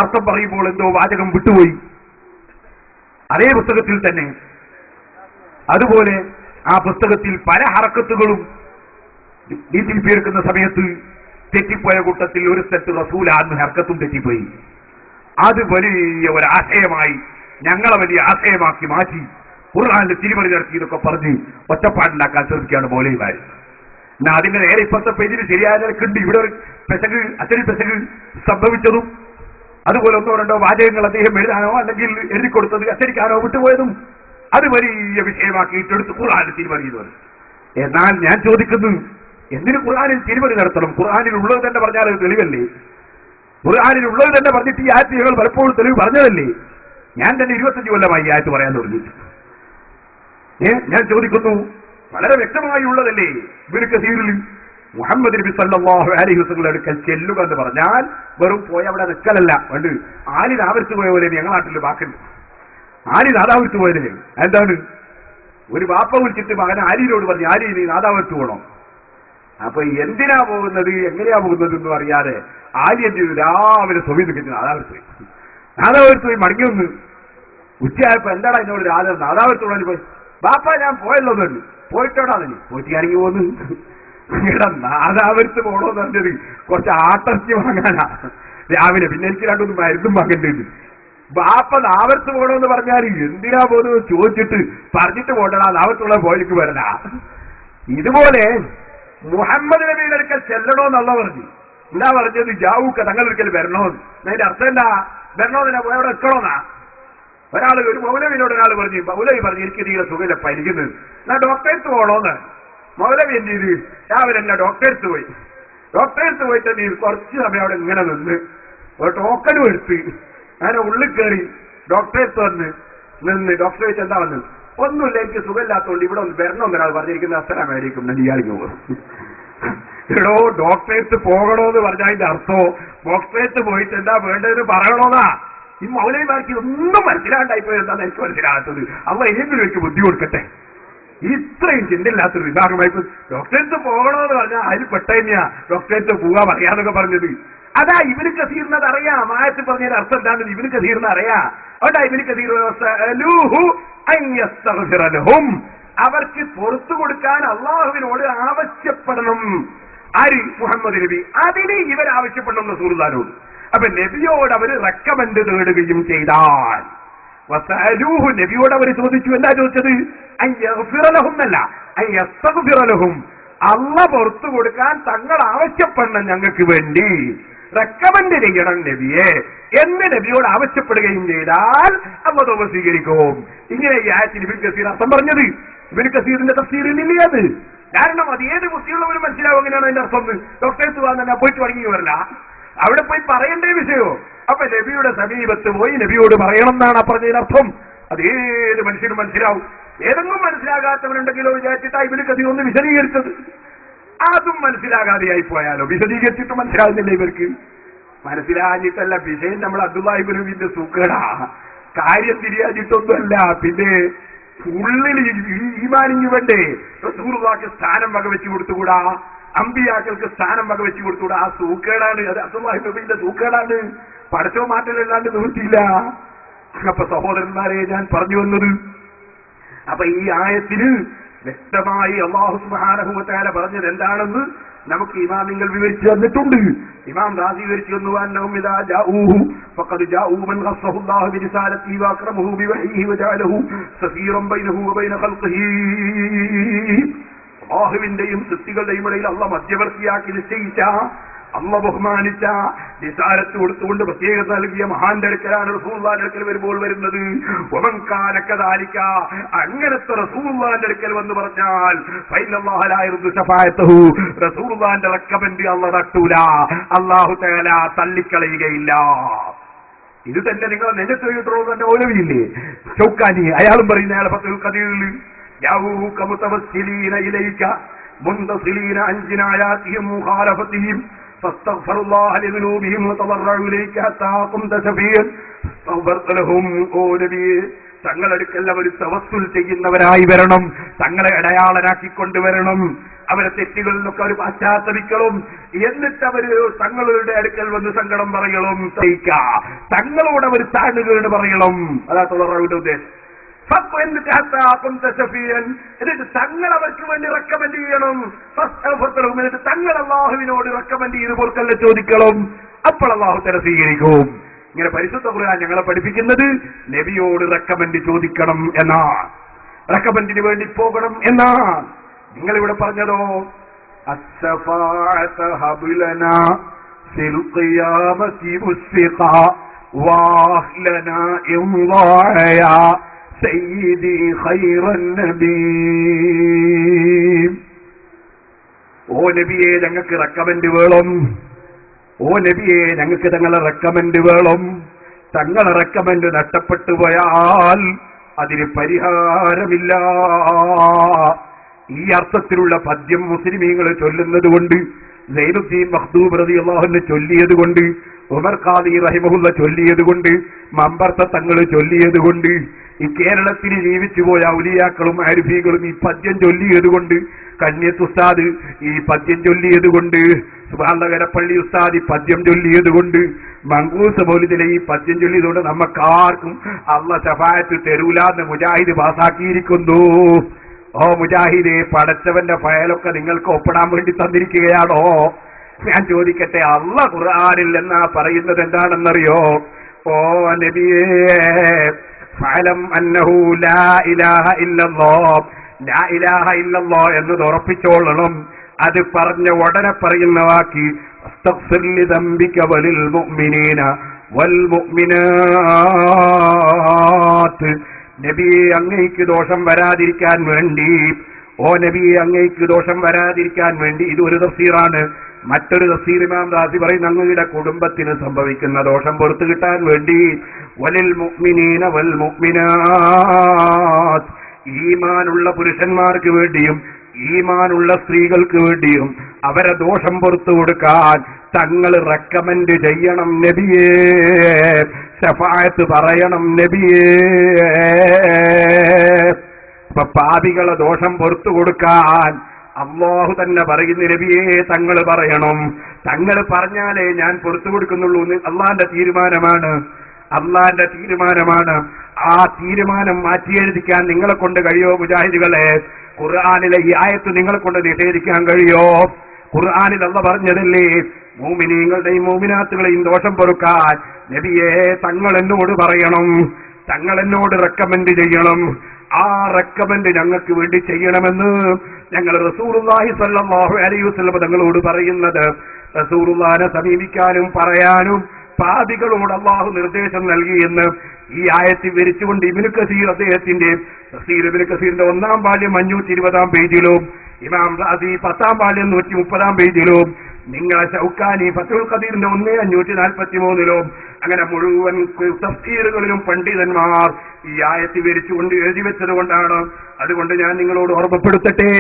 Speaker 1: അർത്ഥം പറയുമ്പോൾ എന്തോ വാചകം വിട്ടുപോയി. അതേ പുസ്തകത്തിൽ തന്നെ അതുപോലെ ആ പുസ്തകത്തിൽ പല ഹറക്കത്തുകളും നീതി പേർക്കുന്ന സമയത്ത് തെറ്റിപ്പോയ കൂട്ടത്തിൽ ഒരു സ്ഥലത്ത് റസൂലാന്ന് ഹർക്കത്തും തെറ്റിപ്പോയി. അത് വലിയ ഒരു ആശയമായി ഞങ്ങളെ വലിയ ആശയമാക്കി മാറ്റി ഖുർആനിൽ തിരിമറി നടത്തി എന്നൊക്കെ പറഞ്ഞ് ഒറ്റപ്പാടുണ്ടാക്കാൻ ശ്രമിക്കുകയാണ് മൗലവിമാർ. എന്നാ അതിന്റെ നേരെ ഇപ്പോഴത്തെ പേജിന് ശരിയായ നിലക്കുണ്ട്. ഇവിടെ ഒരു പെശക് അച്ചടി പെശക് സംഭവിച്ചതും അതുപോലെ ഒന്നോ രണ്ടോ വാചകങ്ങൾ അദ്ദേഹം എഴുതാനോ അല്ലെങ്കിൽ എഴുതിക്കൊടുത്തത് അച്ചടിക്കാനോ വിട്ടുപോയതും അത് വലിയ വിഷയമാക്കിയിട്ടെടുത്ത് ഖുർആനിൽ തിരിമറി ചെയ്തു. എന്നാൽ ഞാൻ ചോദിക്കുന്നു, എന്തിന് ഖുർആനിൽ തിരിമറി നടത്തണം? ഖുർആനിൽ ഉള്ളത് തന്നെ പറഞ്ഞാൽ അത് തെളിവല്ലേ? ഖുർആനിൽ ഉള്ളത് തന്നെ പറഞ്ഞിട്ട് ഈ ആയത്ത് ഞങ്ങൾ പലപ്പോഴും തെളിവ് പറഞ്ഞതല്ലേ? ഞാൻ തന്നെ 25 കൊല്ലമായി ഈ ആയത്ത് പറയാൻ തുടങ്ങിയിട്ട്. ഞാൻ ചോദിക്കുന്നു, വളരെ വ്യക്തമായി ഉള്ളതല്ലേ? ഇബ്നു കസീറിൽ മുഹമ്മദ് നബി സല്ലല്ലാഹു അലൈഹി വസല്ലം അടുക്കൽ ചെല്ലുക എന്ന് പറഞ്ഞാൽ വെറും പോയി അവിടെ നിൽക്കലല്ല. പണ്ട് ആലി നാവരിച്ചു പോയ പോലെ ഞങ്ങളുടെ നാട്ടിൽ വാക്കുണ്ട്. ആലി നാദാവരിച്ചു പോയതിന് എന്താണ്? ഒരു വാപ്പ വിളിച്ചിട്ട് മകൻ ആലിയോട് പറഞ്ഞു, ആലി നീ നാദാവരിച്ചു പോകണം. അപ്പൊ എന്തിനാ പോകുന്നത്, എങ്ങനെയാ പോകുന്നത് എന്നും അറിയാതെ ആലി എന്ത് ചെയ്തു? രാവിലെ സ്വയം നിൽക്കുന്നു നാദാവരിച്ചു പോയി മടങ്ങി വന്ന് ഉച്ചയായപ്പോ എന്താടാ എന്നോട് രാവിലെ നാദാവരിച്ചു പോയി. ബാപ്പ ഞാൻ പോയല്ലോ തന്നെ പോയിട്ടോടാ നീ പോയിട്ട് ഇറങ്ങി പോന്ന്. ഇവിടെ നാദാവരിച്ച് പോകണമെന്ന് പറഞ്ഞത് കുറച്ച് ആട്ടർച്ചി വാങ്ങാനാ രാവിലെ. പിന്നെ എനിക്ക് രണ്ടൊന്നും മരുന്നും വാങ്ങേണ്ടത്. ബാപ്പ നാവരത്ത് പോകണമെന്ന് പറഞ്ഞാൽ എന്തിനാ പോകുന്നത് ചോദിച്ചിട്ട് പറഞ്ഞിട്ട് പോകണ്ടടാ, നാവരത്തുള്ള പോയിക്ക് വരണ. ഇതുപോലെ മുഹമ്മദ് നബിയുടെ അടുക്കൽ ചെല്ലണോന്നല്ല പറഞ്ഞു. എന്താ പറഞ്ഞത്? ജാവൂക്ക തങ്ങളുടെ അടുക്കൽ വരണോന്ന്. അതിന്റെ അർത്ഥം എന്താ? വരണോന്നില്ല, അവിടെ നിൽക്കണോന്നാ. ഒരു മൗലവിനോട് ഒരാൾ പറഞ്ഞു, മൗലവി പറഞ്ഞു എനിക്ക് തീരെ സുഖമില്ല പരിക്കുന്നത്, എന്നാ ഡോക്ടറെടുത്ത് പോകണോന്ന്. മൗലവി എന്ത് ചെയ്ത് രാവിലെ എന്നെ ഡോക്ടറെടുത്ത് പോയി. ഡോക്ടറെടുത്ത് പോയിട്ട് നീ കുറച്ച് സമയം അവിടെ ഇങ്ങനെ നിന്ന് ഒരു ടോക്കനും എടുത്ത് അങ്ങനെ ഉള്ളിൽ കയറി ഡോക്ടറെടുത്ത് നിന്ന് ഡോക്ടർ ചോദിച്ചാൽ എന്താ വന്നത്? ഒന്നുമില്ല, എനിക്ക് സുഖമില്ലാത്തതുകൊണ്ട് ഇവിടെ ഒന്ന് വരണമെന്നൊരാൾ പറഞ്ഞിരിക്കുന്നത്. അസ്സലാമലൈക്കും ഞാൻ ഇയാളിക്ക് പോകും. എടോ ഡോക്ടറെടുത്ത് പോകണോന്ന് പറഞ്ഞാൽ അതിന്റെ അർത്ഥോ ഡോക്ടറെടുത്ത് പോയിട്ട് എന്താ വേണ്ടതെന്ന് പറയണോന്നാ. ഈ മൗലവിമാർക്ക് ഒന്നും മനസ്സിലാണ്ടായിപ്പോയി. എന്താണെന്ന് എനിക്ക് മനസ്സിലാകാത്തത്. അവ ഏതെങ്കിലും എനിക്ക് ബുദ്ധി കൊടുക്കട്ടെ. ഇത്രയും ചിന്തയില്ലാത്തൊരു വിഭാഗമായിപ്പോ ഡോക്ടറെടുത്ത് പോകണമെന്ന് പറഞ്ഞാൽ അതിൽ പെട്ടതന്നെയാ ഡോക്ടറെടുത്ത് പോവാ പറയാന്നൊക്കെ പറഞ്ഞത്. അതാ ഇവന് കസീറിനത് അറിയാം. ആയത്ത് പറഞ്ഞതിന്റെ അർത്ഥം എന്താണെന്ന് ഇവന് കസീറിന് അറിയാം. അതുകൊണ്ടാ ഇവന് കസീർ അവർക്ക് പുറത്തു കൊടുക്കാൻ അള്ളാഹുവിനോട് ആവശ്യപ്പെടണം. ആര്? മുഹമ്മദ് നബി. അതിന് ഇവർ ആവശ്യപ്പെടണം റസൂലുള്ളാഹിനോട്. അപ്പൊ നബിയോട് അവര് റെക്കമെൻഡ് തേടുകയും ചെയ്താൽ വസഅലൂഹു, നബിയോട് അവർ ചോദിച്ചു. എന്താ ചോദിച്ചത്? അയ്യഗ്ഫിറലഹും അല്ല, അയ്യസ്തഗ്ഫിറലഹും, അള്ളാഹ് പുറത്തു കൊടുക്കാൻ തങ്ങൾ ആവശ്യപ്പെടണം ഞങ്ങൾക്ക് വേണ്ടി, റെക്കമെൻഡ് ചെയ്യണം നബിയെ എന്ന് നബിയോട് ആവശ്യപ്പെടുകയും ചെയ്താൽ അള്ളാഹ് തോപ സ്വീകരിക്കും. ഇങ്ങനെ ഈ ആയത്തിൽ ഇബ്നു കസീർ അർത്ഥം പറഞ്ഞത്. ഇബ്നു കസീറിന്റെ തഫ്സീറിൽ ഇല്ലേ അത്? കാരണം അത് ഏത് ബുദ്ധിയുള്ളവരും മനസ്സിലാവും എങ്ങനെയാണ് അതിന്റെ അർത്ഥം. ഡോക്ടറേറ്റ് പോകാൻ തന്നെ പോയിട്ട് തുടങ്ങി വരില്ല, അവിടെ പോയി പറയേണ്ട വിഷയമോ. അപ്പൊ നബിയുടെ സമീപത്ത് പോയി നബിയോട് പറയണം എന്നാണ് ആ പറഞ്ഞതിനർത്ഥം. അത് ഏത് മനുഷ്യനും മനസ്സിലാവും. ഏതെങ്കിലും മനസ്സിലാകാത്തവരുണ്ടെങ്കിലോ വിചാരിച്ചിട്ടാ ഇവര് കഥ ഒന്ന് വിശദീകരിച്ചത്. അതും മനസ്സിലാകാതെയായി പോയാലോ? വിശദീകരിച്ചിട്ട് മനസ്സിലാകുന്നില്ല ഇവർക്ക്. മനസ്സിലാഞ്ഞിട്ടല്ല വിഷയം. നമ്മൾ അബ്ദുല്ലാഹി ഇബ്നു ഉബൈന്റെ സൂക്കേടാ, കാര്യം തിരിയാഞ്ഞിട്ടൊന്നുമല്ല. പിന്നെ ഉള്ളിൽ ഈമാനിങ് വേണ്ടേ? റസൂലുള്ളാഹിക്ക് സ്ഥാനം വകവെച്ചു കൊടുത്തുകൂടാ, അമ്പിയാക്കൾക്ക് സ്ഥാനം വകവെച്ചു കൊടുത്തുകൂടാ. ആ സൂക്കേടാണ്. അത് അബ്ദുല്ലാഹി ഇബ്നു ഉബൈന്റെ സൂക്കേടാണ്. പഠിച്ചോ മാറ്റമില്ലാണ്ട് നിവൃത്തിയില്ല. അപ്പൊ സഹോദരന്മാരെ ഞാൻ പറഞ്ഞു വന്നത്, അപ്പൊ ഈ ആയത്തിന് വ്യക്തമായി അല്ലാഹു സുബ്ഹാനഹു വ തആല പറഞ്ഞത് എന്താണെന്ന് നമുക്ക് ഇമാമിങ്ങൾ വിവരിച്ചു തന്നിട്ടുണ്ട്. ഇമാം റാസി വിവരിച്ചു തന്നു, അന്നഹും ഇദാ ജാഊഹു ഫഖദ് ജാഊ മൻ ഖസ്സഹു അല്ലാഹു ബിരിസാലത്തിഹി വഅക്റമഹു ബിവഹയിഹി വജഅലഹു സഫീറൻ ബൈനഹു വബൈന ഖൽഖിഹി. അല്ലാഹുവിന്റെയും സൃഷ്ടികളുടെയും ഇടയിൽ അല്ലാഹ് മധ്യവർത്തിയാക്കി നിശ്ചയിച്ച, അല്ലാഹ് ബഹുമാനിച്ച, നിസാരത്ത് കൊടുത്തുകൊണ്ട് പ്രത്യേകത നൽകിയ മഹാന്റെ അടുക്കലാണ് റസൂലുള്ളാഹിന്റെ അടുക്കൽ വരുമ്പോൾ വരുന്നത്. വമൻ കാന കദാലിക, അങ്ങനത്തെ റസൂലുള്ളാഹിന്റെ അടുക്കൽ വന്ന് പറഞ്ഞാൽ ഫൈനല്ലാഹ ലാ യർദു ശഫാഅതഹു, റസൂലുള്ളാഹിന്റെ റെക്കമെൻഡ് അല്ലാഹ് തട്ടൂല, അല്ലാഹു തആല തള്ളിക്കളയുകയില്ല. ഇത് തന്നെ നിങ്ങൾ നെഞ്ചത്ത് വീട്ടുള്ളത് തന്നെ മൗലവിയില്ലേ ഷൗക്കാനി, അയാളും പറയുന്ന അയാളെ ഫത്ഹുൽ ഖദീറിൽ യഊക മുതവസ്സിലീന ഇലൈക മുൻതസിലീന അൻ ജിനായാതിഹിം മുഖാലഫതിഹിം
Speaker 2: ഫസ്തഗ്ഫിറുല്ലാഹ ലിദുനൂബിഹിം വതദറഉ ഇലൈക ഹത്താ ഖുംത ശഫീഅൻ ഫസ്തഗ്ഫിർ ലഹും. ഓ നബിയേ, തങ്ങളടുക്കൽ അവർ തവസ്സുൽ ചെയ്യുന്നവരായി വരണം, തങ്ങളെ അടയാളനാക്കിക്കൊണ്ടുവരണം. അവരെ തെറ്റുകളിൽ നിന്നൊക്കെ അവർ പശ്ചാത്തപിക്കണം. എന്നിട്ട് അവര് തങ്ങളുടെ അടുക്കൽ വന്ന് സങ്കടം പറയണം, തങ്ങളോട് അവർ താഴ്ന്നുകേണ് പറയണം. അതാ തുടർന്ന് ഉദ്ദേശം. എന്നിട്ട് തങ്ങൾ അവർക്ക് വേണ്ടി റെക്കമെൻഡ് ചെയ്യണം. എന്നിട്ട് തങ്ങൾ അള്ളാഹുവിനോട് റെക്കമെൻഡ് ചെയ്ത് പൊറുക്കല്ല ചോദിക്കണം. അപ്പോൾ അള്ളാഹു തല സ്വീകരിക്കും. ഇങ്ങനെ പരിശുദ്ധ ഖുർആൻ ഞങ്ങളെ പഠിപ്പിക്കുന്നത് നബിയോട് റെക്കമെൻഡ് ചോദിക്കണം എന്നാണ്, റെക്കമെൻഡിന് വേണ്ടി പോകണം എന്നാണ്. നിങ്ങളിവിടെ പറഞ്ഞതോ ഓ നബിയെ ഞങ്ങൾക്ക് റെക്കമെൻഡ് വേണം, ഓ നബിയെ ഞങ്ങൾക്ക് തങ്ങളെ റെക്കമെൻഡ് വേണം. തങ്ങളെ റെക്കമെൻഡ് നഷ്ടപ്പെട്ടു പോയാൽ അതിന് പരിഹാരമില്ല. ഈ അർത്ഥത്തിലുള്ള പദ്യം മുസ്ലിമീങ്ങൾ ചൊല്ലുന്നത് കൊണ്ട്, സൈനുദ്ദീൻ മഖ്ദൂം റളിയല്ലാഹു അൻഹു ചൊല്ലിയത് കൊണ്ട്, ഉമർ ഖാദി റഹിമഹുല്ല ചൊല്ലിയത് കൊണ്ട്, മമ്പർത്ത തങ്ങൾ ചൊല്ലിയത് കൊണ്ട്, ഈ കേരളത്തിൽ ജീവിച്ചുപോയ ഔലിയാക്കളും ആരിഫീകളും ഈ പദ്യം ചൊല്ലിയത് കൊണ്ട്, കണ്യത്ത് ഉസ്താദ് ഈ പദ്യം ചൊല്ലിയത് കൊണ്ട്, സുബ്ഹാനകരപ്പള്ളി ഉസ്താദ് ഈ പദ്യം ചൊല്ലിയത് കൊണ്ട്, മങ്കൂസ് മൗലിദിലെ ഈ പദ്യം ചൊല്ലിയതുകൊണ്ട് നമുക്കാർക്കും അള്ളാഹ് ശഫാഅത്ത് തരൂലാന്ന് മുജാഹിദ് പാസാക്കിയിരിക്കുന്നു. ഓ മുജാഹിദേ, പടച്ചവന്റെ ഫയലൊക്കെ നിങ്ങൾക്ക് ഒപ്പിടാൻ വേണ്ടി തന്നിരിക്കുകയാണോ? ഞാൻ ചോദിക്കട്ടെ, അള്ളാഹ് ഖുർആനിൽ എന്നാ പറയുന്നത് എന്താണെന്നറിയോ? ഓ നബിയേ, ഫഅലം അന്നഹു ലാ ഇലാഹ ഇല്ലല്ലാഹ്, ലാ ഇലാഹ ഇല്ലല്ലാഹ് എന്ന് ഉറപ്പിച്ചോളണം. അത് പറഞ്ഞ ഉടനെ പറയുന്ന വാക്ക് അസ്തഗ്ഫിർ ലിദംബിക വലിൽ മുഅ്മിനീന വൽ മുഅ്മിനാത്ത്. നബിയെ അങ്ങയ്ക്ക് ദോഷം വരാതിരിക്കാൻ വേണ്ടി, ഓ നബിയെ അങ്ങയ്ക്ക് ദോഷം വരാതിരിക്കാൻ വേണ്ടി, ഇത് ഒരു തഫ്സീറാണ്. മറ്റൊരു തഫ്സീർ ഇമാം റാസി പറയുന്ന അങ്ങയുടെ കുടുംബത്തിന് സംഭവിക്കുന്ന ദോഷം പുറത്തു കിട്ടാൻ വേണ്ടി വലിൽ മുഅ്മിനീന വൽ മുഅ്മിനാത്ത്, ഈമാനുള്ള പുരുഷന്മാർക്ക് വേണ്ടിയും ഈമാനുള്ള സ്ത്രീകൾക്ക് വേണ്ടിയും അവരെ ദോഷം പുറത്തു കൊടുക്കാൻ തങ്ങൾ റെക്കമെൻഡ് ചെയ്യണം നബിയേ, ശഫാഅത്ത് പറയണം നബിയേ. അപ്പൊ പാപികളെ ദോഷം പുറത്തു കൊടുക്കാൻ അല്ലാഹു തന്നെ പറയുന്ന നബിയേ തങ്ങൾ പറയണം. തങ്ങൾ പറഞ്ഞാലേ ഞാൻ പുറത്തു കൊടുക്കുന്നുള്ളൂ. അള്ളാന്റെ തീരുമാനമാണ്, അള്ളാന്റെ തീരുമാനമാണ്. ആ തീരുമാനം മാറ്റിയെഴുതിക്കാൻ നിങ്ങളെ കൊണ്ട് കഴിയോ മുജാഹിദുകളെ? ഖുർആനിലെ ഈ ആയത്ത് നിങ്ങളെ കൊണ്ട് നിഷേധിക്കാൻ കഴിയോ? ഖുർആനിൽ അല്ലാഹ് പറഞ്ഞതല്ലേ മുഅ്മിനീങ്ങളുടെയും മുഅ്മിനാത്തുകളെയും ദോഷം പൊറുക്കാൻ നബിയെ തങ്ങൾ എന്നോട് പറയണം, തങ്ങൾ എന്നോട് റെക്കമെൻഡ് ചെയ്യണം. ആ റെക്കമെൻഡ് ഞങ്ങൾക്ക് വേണ്ടി ചെയ്യണമെന്ന് ഞങ്ങൾ റസൂലുള്ളാഹി സ്വല്ലല്ലാഹു അലൈഹി വസല്ലം തങ്ങളോട് പറയുന്നത്. റസൂലുള്ളാഹിനെ സമീപിക്കാനും പറയാനും പാപികളോട് അല്ലാഹു നിർദ്ദേശം നൽകിയെന്ന് ഈ ആയത്ത് വിവരിച്ചുകൊണ്ട് ഇബ്നു കസീർ അദ്ദേഹത്തിന്റെ തഫ്സീർ ഇബ്നു കസീറിന്റെ 1-ാം വാല്യം 520-ാം പേജിലും ഇമാം റാസി 10-ാം വാല്യം 130-ാം പേജിലും നിങ്ങളെ ശൗക്കാനി ഫത്ഹുൽ ഖദീറിന്റെ 1-543-ലും അങ്ങനെ മുഴുവൻ തഫ്സീറുകളിലും പണ്ഡിതന്മാർ ഈ ആയത്ത് വിവരിച്ചുകൊണ്ട് എഴുതി വെച്ചത് കൊണ്ടാണ്. അതുകൊണ്ട് ഞാൻ നിങ്ങളോട് ഓർമ്മപ്പെടുത്തട്ടെ,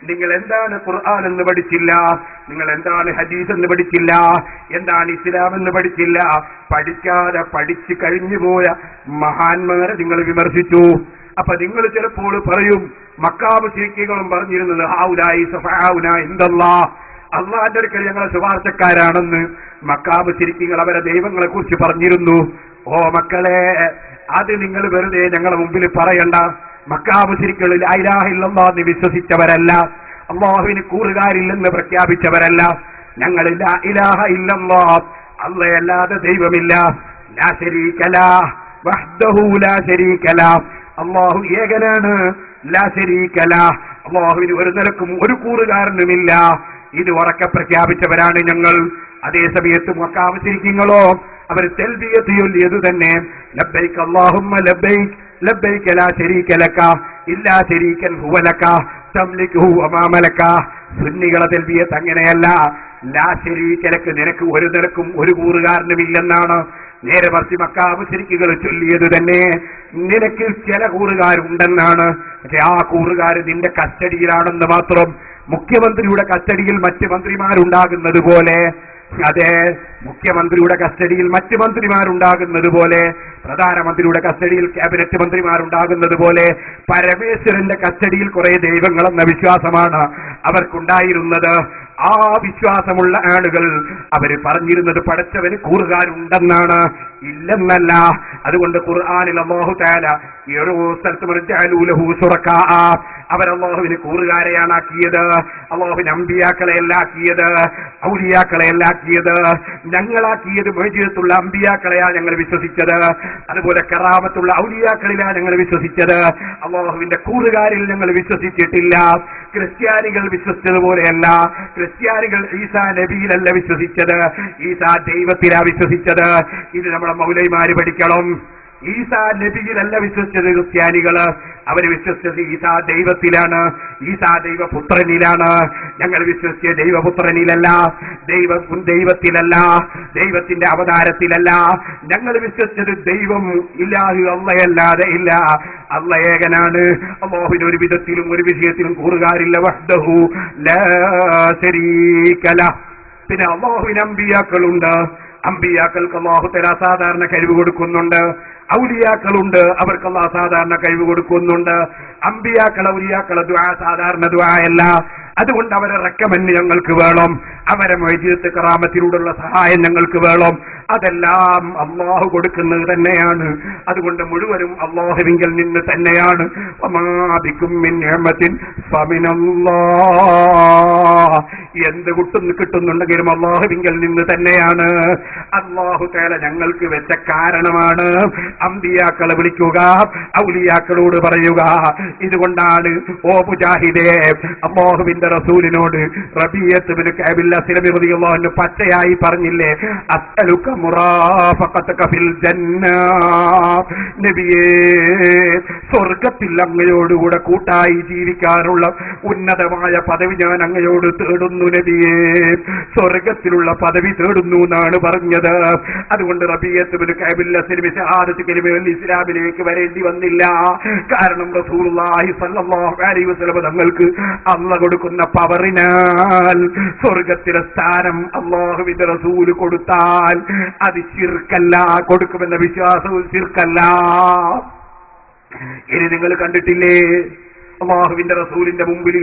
Speaker 2: നിങ്ങൾ എന്താണ് ഖുർആൻ എന്ന് പഠിച്ചില്ല, നിങ്ങൾ എന്താണ് ഹദീസ് എന്ന് പഠിച്ചില്ല, എന്താണ് ഇസ്ലാം എന്ന് പഠിച്ചില്ല. പഠിക്കാതെ പഠിച്ചു കഴിഞ്ഞുപോയ മഹാന്മാരെ നിങ്ങൾ വിമർശിച്ചു. അപ്പൊ നിങ്ങൾ ചിലപ്പോൾ പറയും, മക്കാ മുശ്രിക്കുകളും പറഞ്ഞിരുന്നത് ഹൗലായി സഫാഉനാ ഇൻദല്ലാഹ്, അള്ളാന്റെ അടുക്കൽ ഞങ്ങളെ ശുപാർശക്കാരാണെന്ന് മക്കാ മുശ്രിക്കുകൾ അവരെ ദൈവങ്ങളെ കുറിച്ച് പറഞ്ഞിരുന്നു. ഓ മക്കളെ, അത് നിങ്ങൾ വെറുതെ ഞങ്ങളെ മുമ്പിൽ പറയണ്ട. മക്കാ മുശ്രിക്കുകൾ ലാ ഇലാഹ ഇല്ലല്ലാഹ് എന്ന് വിശ്വസിച്ചവരല്ല, അല്ലാഹുവിന് കൂറുകാരില്ലെന്ന് പ്രഖ്യാപിച്ചവരല്ല. ഞങ്ങൾ ലാ ഇലാഹ ഇല്ലല്ലാഹ്, അല്ലാഹുവല്ലാതെ ദൈവമില്ല, ലാ ശരീക ലഹ് വഹ്ദഹു ലാ ശരീക ലഹ്, അല്ലാഹു ഏകനാണ്, ലാ ശരീക ലഹ്, അല്ലാഹുവിന് ഒരു നിലക്കും ഒരു കൂറുകാരനുമില്ല. ഇത് ഉറക്കെ പ്രഖ്യാപിച്ചവരാണ് ഞങ്ങൾ. അതേസമയത്ത് മക്കാ മുശ്രിക്കുകളോ അവർ തൽബിയത്ത് ചൊല്ലിയത് തന്നെ ലബ്ബൈക അല്ലാഹുമ്മ ലബ്ബൈക ലബ്ബൈക ലാ ശരീക ലക ഇല്ലാ ശരീകൻ ഹുവ ലക തംലികുഹു വമാ മലക. സുന്നികളെ തൽബിയത്ത് അങ്ങനെയല്ല, ലാ ശരീക ലക, നിനക്ക് ഒരു നിലക്കും ഒരു കൂറുകാരനുമില്ലെന്നാണ്. നേരെ മറിച്ച് മക്കാ മുശ്രിക്കുകൾ ചൊല്ലിയത് തന്നെ നിനക്ക് ചില കൂറുകാരുണ്ടെന്നാണ്. പക്ഷെ ആ കൂറുകാർ നിന്റെ കസ്റ്റഡിയിലാണെന്ന് മാത്രം. മുഖ്യമന്ത്രിയുടെ കസ്റ്റഡിയിൽ മറ്റ് മന്ത്രിമാരുണ്ടാകുന്നത് പോലെ അതെ, മുഖ്യമന്ത്രിയുടെ കസ്റ്റഡിയിൽ മറ്റ് മന്ത്രിമാരുണ്ടാകുന്നത് പോലെ, പ്രധാനമന്ത്രിയുടെ കസ്റ്റഡിയിൽ ക്യാബിനറ്റ് മന്ത്രിമാരുണ്ടാകുന്നത് പോലെ പരമേശ്വരന്റെ കസ്റ്റഡിയിൽ കുറെ ദൈവങ്ങളെന്ന വിശ്വാസമാണ് അവർക്കുണ്ടായിരുന്നത്. ആ വിശ്വാസമുള്ള ആളുകൾ അവര് പറഞ്ഞിരുന്നത് പടച്ചവന് കൂറുകാരുണ്ടെന്നാണ്, ഇല്ലെന്നല്ല. അതുകൊണ്ട് ഖുർആനിൽ അല്ലാഹു തആല ഓരോ സ്ഥലത്തും അവരല്ലാഹുവിന് കൂറുകാരെയാണ് ആക്കിയത്. അല്ലാഹുവിന് അമ്പിയാക്കളെയല്ല ആക്കിയത്, ഔലിയാക്കളെയല്ല ആക്കിയത്. ഞങ്ങളാക്കിയത് മുഅ്ജിസത്തുള്ള അമ്പിയാക്കളെയാണ് ഞങ്ങൾ വിശ്വസിച്ചത്, അതുപോലെ കറാമത്തുള്ള ഔലിയാക്കളിലാണ് ഞങ്ങൾ വിശ്വസിച്ചത്. അല്ലാഹുവിന്റെ കൂറുകാരിൽ ഞങ്ങൾ വിശ്വസിച്ചിട്ടില്ല. ക്രിസ്ത്യാനികൾ വിശ്വസിച്ചതുപോലെയല്ല. ക്രിസ്ത്യാനികൾ ഈസാ നബിയിലല്ല വിശ്വസിച്ചത്, ഈസാ ദൈവത്തിലാ വിശ്വസിച്ചത്. ഇത് നമ്മളെ മൗലവിമാര് പഠിക്കണം. ഈസാ നബിയിലല്ല വിശ്വസിച്ചത് ക്രിസ്ത്യാനികള്, അവര് വിശ്വസിച്ചത് ഈസാ ദൈവത്തിലാണ്, ഈസാ ദൈവപുത്രനിലാണ്. ഞങ്ങൾ വിശ്വസിച്ച ദൈവപുത്രനിലല്ല, ദൈവത്തിലല്ല, ദൈവത്തിന്റെ അവതാരത്തിലല്ല. ഞങ്ങൾ വിശ്വസിച്ചത് ദൈവം ഇല്ലാഹു അള്ളയല്ലാതെ ഇല്ല, അള്ള ഏകനാണ്. അല്ലാഹുവിന് ഒരു വിധത്തിലും ഒരു വിഷയത്തിലും കൂറുകാരില്ല. വഹ്ദഹു ലാ ശരീക ലഹ്. പിന്നെ അല്ലാഹുവിന് അമ്പിയാക്കളുണ്ട്. അമ്പിയാക്കൾക്ക് അല്ലാഹു തആല സാധാരണ കഴിവ് കൊടുക്കുന്നുണ്ട്. ഔലിയാക്കളുണ്ട്, അവർക്ക് അല്ലാഹു സാധാരണ കഴിവ് കൊടുക്കുന്നുണ്ട്. അമ്പിയാക്കൾ ഔലിയാക്കളെ ദുആ സാധാരണ ദുആയല്ല. അതുകൊണ്ട് അവരെ റെക്കമെന്റ് ഞങ്ങൾക്ക് വേണം, അവരെ മുഅ്ജിസത്ത് കറാമത്തിലൂടെയുള്ള സഹായം ഞങ്ങൾക്ക് വേണം. അതെല്ലാം അല്ലാഹു കൊടുക്കുന്നത് തന്നെയാണ്. അതുകൊണ്ട് മുഴുവനും അല്ലാഹുവിങ്കൽ നിന്ന് തന്നെയാണ്. വമാ ബികും മിൻ നിഅമത്തിൻ ഫമിനല്ലാഹ്. എന്ത് കിട്ടുന്നുണ്ടെങ്കിലും അല്ലാഹുവിങ്കൽ നിന്ന് തന്നെയാണ്. അല്ലാഹു തആല ഞങ്ങൾക്ക് വെച്ച കാരണമാണ് അമ്പിയാക്കളെ വിളിക്കുക, ഔലിയാക്കളോട് പറയുക. ഇതുകൊണ്ടാണ് ഓ മുജാഹിദേ, അല്ലാഹുവിന്റെ റസൂലിനോട് റബീഅത്ത് ബിൻ കഅബിൽ അസ്ലമി റളിയല്ലാഹു അൻഹു പച്ചയായി പറഞ്ഞില്ലേ, അസ്അലുക മുറാഫഖതക ഫിൽ ജന്ന. നബിയേ, സ്വർഗ്ഗത്തിൽ അങ്ങയോടുകൂടെ കൂട്ടായി ജീവിക്കാനുള്ള ഉന്നതമായ പദവി ഞാൻ അങ്ങയോട് തേടുന്നു നബിയേ. സ്വർഗ്ഗത്തിലുള്ള പദവി തേടുന്നു എന്നാണ് പറഞ്ഞത്. അതുകൊണ്ട് റബീഅത്ത് ബിൻ കഅബിൽ അസ്ലമി ഷഹാദത്ത് കലിമയിൽ ഇസ്ലാമിലേക്ക് വരേണ്ടി വന്നില്ല. കാരണം റസൂലുള്ളാഹി സ്വല്ലല്ലാഹു അലൈഹി വസല്ലം തങ്ങൾക്ക് അല്ലാഹു കൊടുക്കുന്ന പവറിനാൽ സ്വർഗത്തിലെ സ്ഥാനം അല്ലാഹുവിന്റെ റസൂൽ കൊടുത്താൽ അത് ശിർക്കല്ല, കൊടുക്കുമെന്ന വിശ്വാസവും ശിർക്കല്ല. ഇനി നിങ്ങൾ കണ്ടിട്ടില്ലേ, അല്ലാഹുവിന്റെ റസൂലിന്റെ മുമ്പിൽ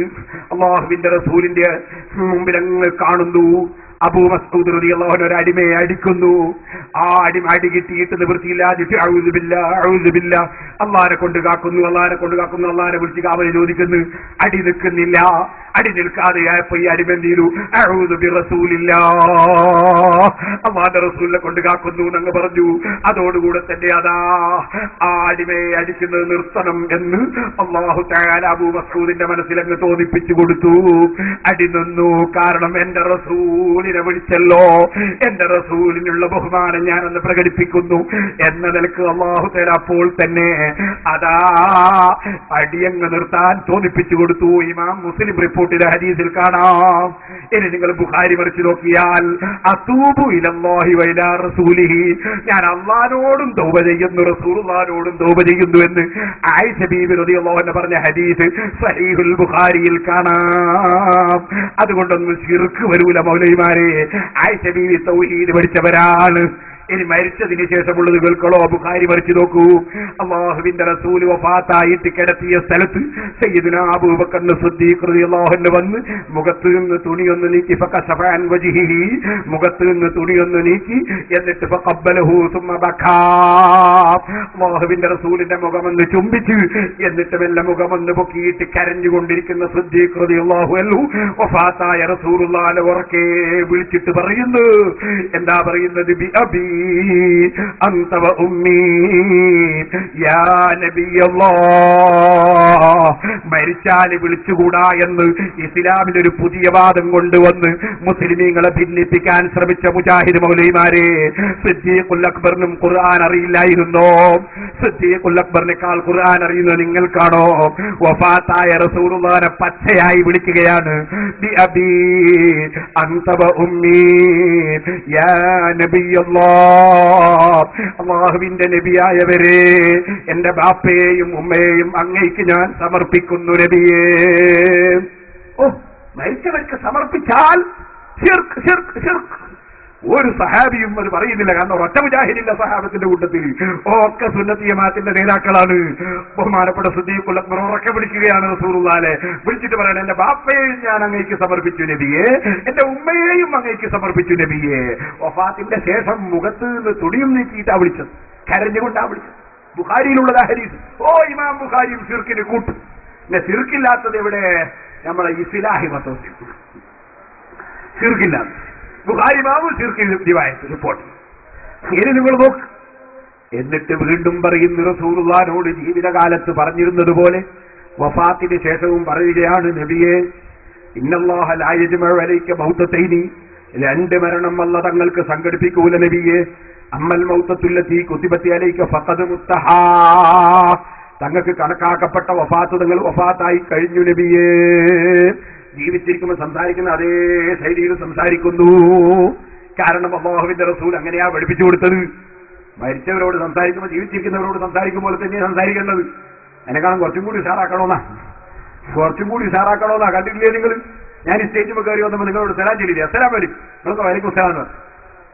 Speaker 2: അങ്ങ് കാണുന്നു അബൂ മസ്ഊദ് റളിയല്ലാഹു അൻഹു ഒരു അടിമയെ അടിക്കുന്നു. ആ അടി കിട്ടിയിട്ട് നിവൃത്തിയില്ലാതിട്ട് അഊദു ബില്ലാഹ് അല്ലാഹനെ കൊണ്ട് കാക്കുന്നു, അല്ലാഹനെ വിളിച്ച് കാവൽ ചോദിക്കുന്നു. അടി നിൽക്കുന്നില്ല. അടി നിൽക്കാതെയായപ്പോ ഈ അടിമ എന്ത് ചെയ്തു? അഊദു ബിറസൂലില്ലാഹ്, അല്ലാഹുവിന്റെ റസൂലിനെ കൊണ്ട് കാക്കുന്നു എന്നങ്ങ് പറഞ്ഞു. അതോടുകൂടെ തന്നെ അതാ ആ അടിമയെ അടിക്കുന്നത് നിർത്തണം എന്ന് അല്ലാഹു തആല അബൂ മസ്ഊദിന്റെ മനസ്സിലങ്ങ് തോന്നിപ്പിച്ചു കൊടുത്തു. അടി നിന്നു. കാരണം എന്റെ റസൂലിനെ വിളിച്ചല്ലോ, എന്റെ റസൂലിനുള്ള ബഹുമാനം ഞാനൊന്ന് പ്രകടിപ്പിക്കുന്നു എന്ന നിലക്ക് അല്ലാഹു തആല അപ്പോൾ തന്നെ അതാ അടിയങ്ങ് നിർത്താൻ തോന്നിപ്പിച്ചു കൊടുത്തു. ഇമാം മുസ്ലിം റിപ്പോർട്ടിലെ ഹദീസിൽ കാണാം. ഇനി നിങ്ങൾ ബുഖാരി മറിച്ച് നോക്കിയാൽ അതൂബു ഇലല്ലാഹി വ ഇലാ റസൂലിഹി, ഞാൻ അല്ലാഹുവോടും തൗബ ചെയ്യുന്നു, റസൂലുള്ളാഹിനോടും തൗബ ചെയ്യുന്നു എന്ന് ആയിഷ ബീബി റളിയല്ലാഹു അൻഹ പറഞ്ഞ ഹദീസ് സഹീഹുൽ ബുഖാരിയിൽ കാണാം. അതുകൊണ്ടൊന്നും ശിർക്ക് വരൂല മൗലവിമാരെ. ആയിഷ ബീബി തൗഹീദ് പഠിച്ചവരാണ്. ഇനി മരിച്ചതിന് ശേഷമുള്ളത് കേൾക്കളോ, ബുഖാരി മറിച്ച് നോക്കൂ. അല്ലാഹുവിന്റെ റസൂല് വഫാത്തായിട്ട് കിടത്തിയ സ്ഥലത്ത് സയ്യിദുനാ അബൂബക്കർ സിദ്ദീഖ് റളിയല്ലാഹു അൻഹു വന്ന് മുഖത്ത് നിന്ന് തുണിയൊന്ന് നീക്കി, ഫകശഫ അൻ വജ്ഹിഹി, മുഖത്ത് നിന്ന് തുണിയൊന്ന് നീക്കി, എന്നിട്ട് ഫഖബ്ബലഹു സുമ്മ ബകാ, അല്ലാഹുവിന്റെ റസൂലിന്റെ മുഖമൊന്ന് ചുംബിച്ച് എന്നിട്ട് മെല്ലെ മുഖമൊന്ന് പൊക്കിയിട്ട് കരഞ്ഞുകൊണ്ടിരിക്കുന്ന സിദ്ദീഖ് റളിയല്ലാഹു അൻഹു വഫാത്തായ റസൂലുള്ളാഹിനെ ഉറക്കെ വിളിച്ചിട്ട് പറയുന്നു. എന്താ പറയുന്നത്? ബി അബി അൻത വ ഉമ്മി യാ നബിയല്ലാഹ്. മരിച്ചാൽ വിളിച്ചുകൂടാ എന്ന് ഇസ്ലാമിലൊരു പുതിയ വാദം കൊണ്ടുവന്ന് മുസ്ലിമീങ്ങളെ ഭിന്നിപ്പിക്കാൻ ശ്രമിച്ച മുജാഹിദ് മൗലവിമാരെ, സിദ്ദീഖുൽ അക്ബറിനും ഖുർആൻ അറിയില്ലായിരുന്നോ? സിദ്ദീഖുൽ അക്ബറിനേക്കാൾ ഖുർആൻ അറിയുന്നത് നിങ്ങൾക്കാണോ? വഫാത്തായ റസൂലുള്ളാഹിനെ പച്ചയായി വിളിക്കുകയാണ്. ബി അബി അൻത വ ഉമ്മി യാ നബിയല്ലാഹ്. അല്ലാഹുവിന്റെ നബിയായവരെ, എന്റെ ബാപ്പയെയും ഉമ്മയെയും അങ്ങേക്ക് ഞാൻ സമർപ്പിക്കുന്നു നബിയേ. ഓ, മരിച്ചവർക്ക് സമർപ്പിച്ചാൽ ശിർക്ക്. ഒരു സഹാബിയും അത് പറയുന്നില്ല. കാരണം ഒറ്റ മുജാഹിദില്ല സഹാബത്തിന്റെ കൂട്ടത്തിൽ, ഒക്കെ സുന്നത്തി ജമാഅത്തിന്റെ നേതാക്കളാണ്. ബഹുമാനപ്പെട്ട സിദ്ദീഖുൽ അക്ബർ ഉറക്കെ വിളിക്കുകയാണ് റസൂലുള്ളാഹിനെ. വിളിച്ചിട്ട് പറയണം, എന്റെ ബാപ്പയെയും ഞാൻ അങ്ങേക്ക് സമർപ്പിച്ചു നബിയെ, എന്റെ ഉമ്മയെയും അങ്ങേക്ക് സമർപ്പിച്ചു നബിയെ. വഫാത്തിന്റെ ശേഷം മുഖത്ത് നിന്ന് തുണിയും നീക്കിയിട്ടാ വിളിച്ചത്, കരഞ്ഞുകൊണ്ടാ വിളിച്ചത്. ബുഖാരിയിലുള്ളതാ ഹദീസ്. ഓ ഇമാം ബുഖാരിയും ശിർക്കിന് കൂട്ടും. പിന്നെ ശിർക്കില്ലാത്തത് എവിടെ? നമ്മളെ ഇസ്ലാഹി മതത്തിൽ ശിർക്കില്ലാത്ത ബുഖാരി ഇമാമും ശിർക്കിൽ റിവായത്ത് റിപ്പോർട്ട്. ഇനി നിങ്ങൾ നോക്ക്. എന്നിട്ട് വീണ്ടും പറയുന്നു, റസൂലുള്ളാഹിനോട് ജീവിതകാലത്ത് പറഞ്ഞിരുന്നത് പോലെ വഫാത്തിന് ശേഷവും പറയുകയാണ്, നബിയെ ഇന്നല്ലാഹ ലാ യജ്മഉ അലൈക മൗതതൈനി, രണ്ട് മരണം അല്ലാഹു തങ്ങൾക്ക് സംഘടിപ്പിക്കൂല നബിയെ. അമ്മൽ മൗതത്തുല്ലതി കുതിബത്തി അലൈക ഫഖദ് മുത്തഹാ, തങ്ങൾക്ക് കണക്കാക്കപ്പെട്ട വഫാത്ത് നിങ്ങൾ വഫാത്തായി കഴിഞ്ഞു നബിയെ. ജീവിച്ചിരിക്കുമ്പോൾ സംസാരിക്കുന്ന അതേ ശൈലിയിൽ സംസാരിക്കുന്നു. കാരണം അല്ലാഹുവിന്റെ റസൂൽ അങ്ങനെയാ പഠിപ്പിച്ചു കൊടുത്തത്. മരിച്ചവരോട് സംസാരിക്കുമ്പോൾ ജീവിച്ചിരിക്കുന്നവരോട് സംസാരിക്കുമ്പോൾ തന്നെയാണ് സംസാരിക്കേണ്ടത്. എന്നെക്കാളും കുറച്ചും കൂടി ഉഷാറാക്കണമെന്നാ കണ്ടിട്ടില്ലേ നിങ്ങൾ? ഞാൻ ഈ സ്റ്റേജിൽ കയറി വന്നപ്പോൾ നിങ്ങളോട് സലാം ചൊല്ലില്ലേ? അസ്സലാം വലൈക്കും. നിങ്ങൾക്ക് വലൈക്കും സലാം.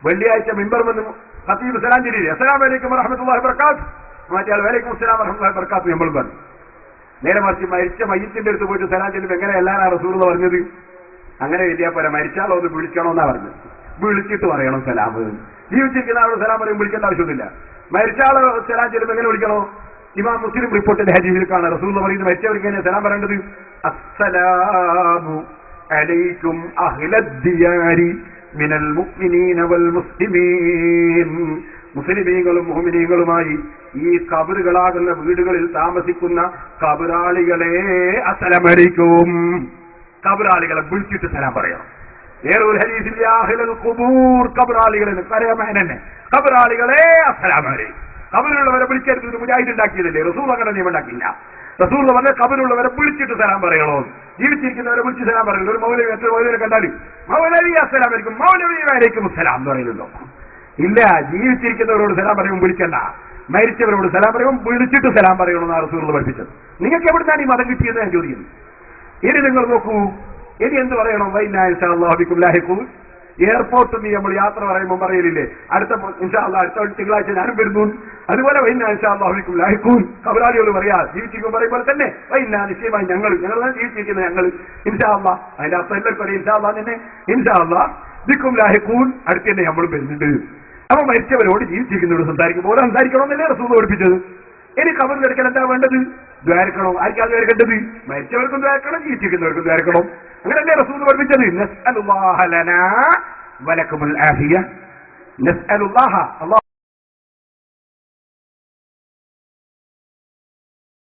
Speaker 2: വെള്ളിയാഴ്ച മിമ്പർ വന്ന് ഖതീബ് സലാം ചൊല്ലില്ലേ? അസ്സലാം വലൈക്കും വറഹ്മത്തുള്ളാഹി വബറകാതുഹു. മറ്റേ ആൾ വലൈക്കും അസ്സലാം വറഹ്മത്തുള്ളാഹി വബറകാതുഹു നമ്മൾ പറഞ്ഞു. നേരെ മറിച്ച് മരിച്ച മയ്യത്തിന്റെ അടുത്ത് പോയിട്ട് സലാം ചൊല്ലുമ്പോൾ എങ്ങനെ എല്ലാവരും റസൂലുള്ള പറഞ്ഞത്? അങ്ങനെ വലിയ പോലെ മരിച്ചാലോ ഒന്ന് വിളിക്കണമെന്നാ പറഞ്ഞത്. വിളിച്ചിട്ട് പറയണം സലാം. ജീവിച്ചിരിക്കുന്ന ആളോട് സലാം പറയും, വിളിക്കേണ്ട ആവശ്യമൊന്നുമില്ല. മരിച്ചാളോ സലാം ചൊല്ലുമ്പോൾ എങ്ങനെ വിളിക്കണോ? ഇമാം മുസ്ലിം റിപ്പോർട്ടിന്റെ ഹദീസിൽ കാണാം റസൂലുള്ള പറയുന്നത് മരിച്ചവർക്ക് എങ്ങനെ സലാം പറയേണ്ടത്? അസ്സലാമു അലൈക്കും അഹ്ലദ്ദിയാരി മിനൽ മുഅ്മിനീന വൽ മുസ്ലിമീൻ. മുസ്ലിമീങ്ങളും മുഅ്മിനീങ്ങളുമായി ഈ ഖബറുകളാകുന്ന വീടുകളിൽ താമസിക്കുന്ന ഖബറാളികളെ അസ്സലാമു അലൈക്കും. ഖബറാളികളെ വിളിച്ചിട്ട് സലാം പറയണം. വേറൊരു ഹദീസിൽ അഹ്ലൽ ഖുബൂർ, ഖബറാളികളെ തന്നെ ഖബറാളികളെ അസ്സലാമു അലൈക്കും. ഖബറിലുള്ളവരെ വിളിക്കരുത്. മുജാഹിദ് ഉണ്ടാക്കിയതല്ലേ, റസൂൽ അങ്ങനെ നിയമം ഉണ്ടാക്കില്ല. റസൂൽ പറഞ്ഞ ഖബറിലുള്ളവരെ വിളിച്ചിട്ട് സലാം പറയണോ? ജീവിച്ചിരിക്കുന്നവരെ വിളിച്ച് സലാം പറയുന്നത്. ഒരു മൗലവി എത്ര മൗലവിനെ കണ്ടാൽ മൗലവി അസ്സലാം അലൈക്കും, മൗലവി വലൈക്കും സലാം എന്ന് പറയുന്നുണ്ടോ? ഇല്ല. ജീവിച്ചിരിക്കുന്നവരോട് സലാം പറയുമ്പോൾ വിളിക്കണ്ട, മരിച്ചവരോട് സലാം പറയുമ്പോൾ വിളിച്ചിട്ട് സലാം പറയണമെന്നാണ് റസൂൽ പഠിപ്പിച്ചത്. നിങ്ങൾക്ക് എവിടുന്നാണ് ഈ മതം കിട്ടിയെന്ന് ഞാൻ ചോദിക്കുന്നു. ഇനി നിങ്ങൾ നോക്കൂ, ഇനി എന്ത് പറയണം? വൈനാ ഇൻഷാ അല്ലാഹു ബിക്കും ലാഹിഖൂൻ. എയർപോർട്ടിൽ നിന്ന് നമ്മൾ യാത്ര പറയുമ്പോൾ പറയലില്ലേ, അടുത്ത ഇൻഷാ അല്ലാഹ് അടുത്ത തിങ്കളാഴ്ച ഞാനും വരുന്നു. അതുപോലെ വൈനാ ഇൻഷാ അല്ലാഹു ബിക്കും ലാഹിഖൂൻ കബറാളിയോട് പറയാ. ജീവിച്ചിരിക്കുമ്പോൾ പറയുമ്പോൾ തന്നെ വൈനാ നിശ്ചയമായി ഞങ്ങൾ ജീവിച്ചിരിക്കുന്ന ഞങ്ങൾ ഇൻഷാ അല്ലാഹ്. അതിന്റെ അർത്ഥം എല്ലാവർക്കും അറിയാം. ഇൻഷാ അല്ലാഹ് തന്നെ ഇൻഷാ അല്ലാഹ് ബിക്കും ലാഹിഖൂൻ അടുത്ത് തന്നെ നമ്മളും വരുന്നുണ്ട്. അപ്പൊ മരിച്ചവരോട് ജീവിച്ചിരിക്കുന്നവരോട് സംസാരിക്കുമ്പോൾ സംസാരിക്കണമെന്നല്ലേ റസൂൽ പഠിപ്പിച്ചത്. ഇനി ഖബറിൽ എടുക്കാൻ എന്താ വേണ്ടത്? ദ്വാരക്കണം. ആർക്കാ ദ്വാരക്കേണ്ടത്? മരിച്ചവർക്കും ദ്വാരക്കണം, ജീവിച്ചിരിക്കുന്നവർക്കും ദ്വാരക്കണം. അങ്ങനെയല്ലേ റസൂൽ പഠിപ്പിച്ചത്? നസ്അലുല്ലാഹ ലനാ വലക്കുമുൽ ആഫിയ. നസ്അലുല്ലാഹ, അല്ലാഹു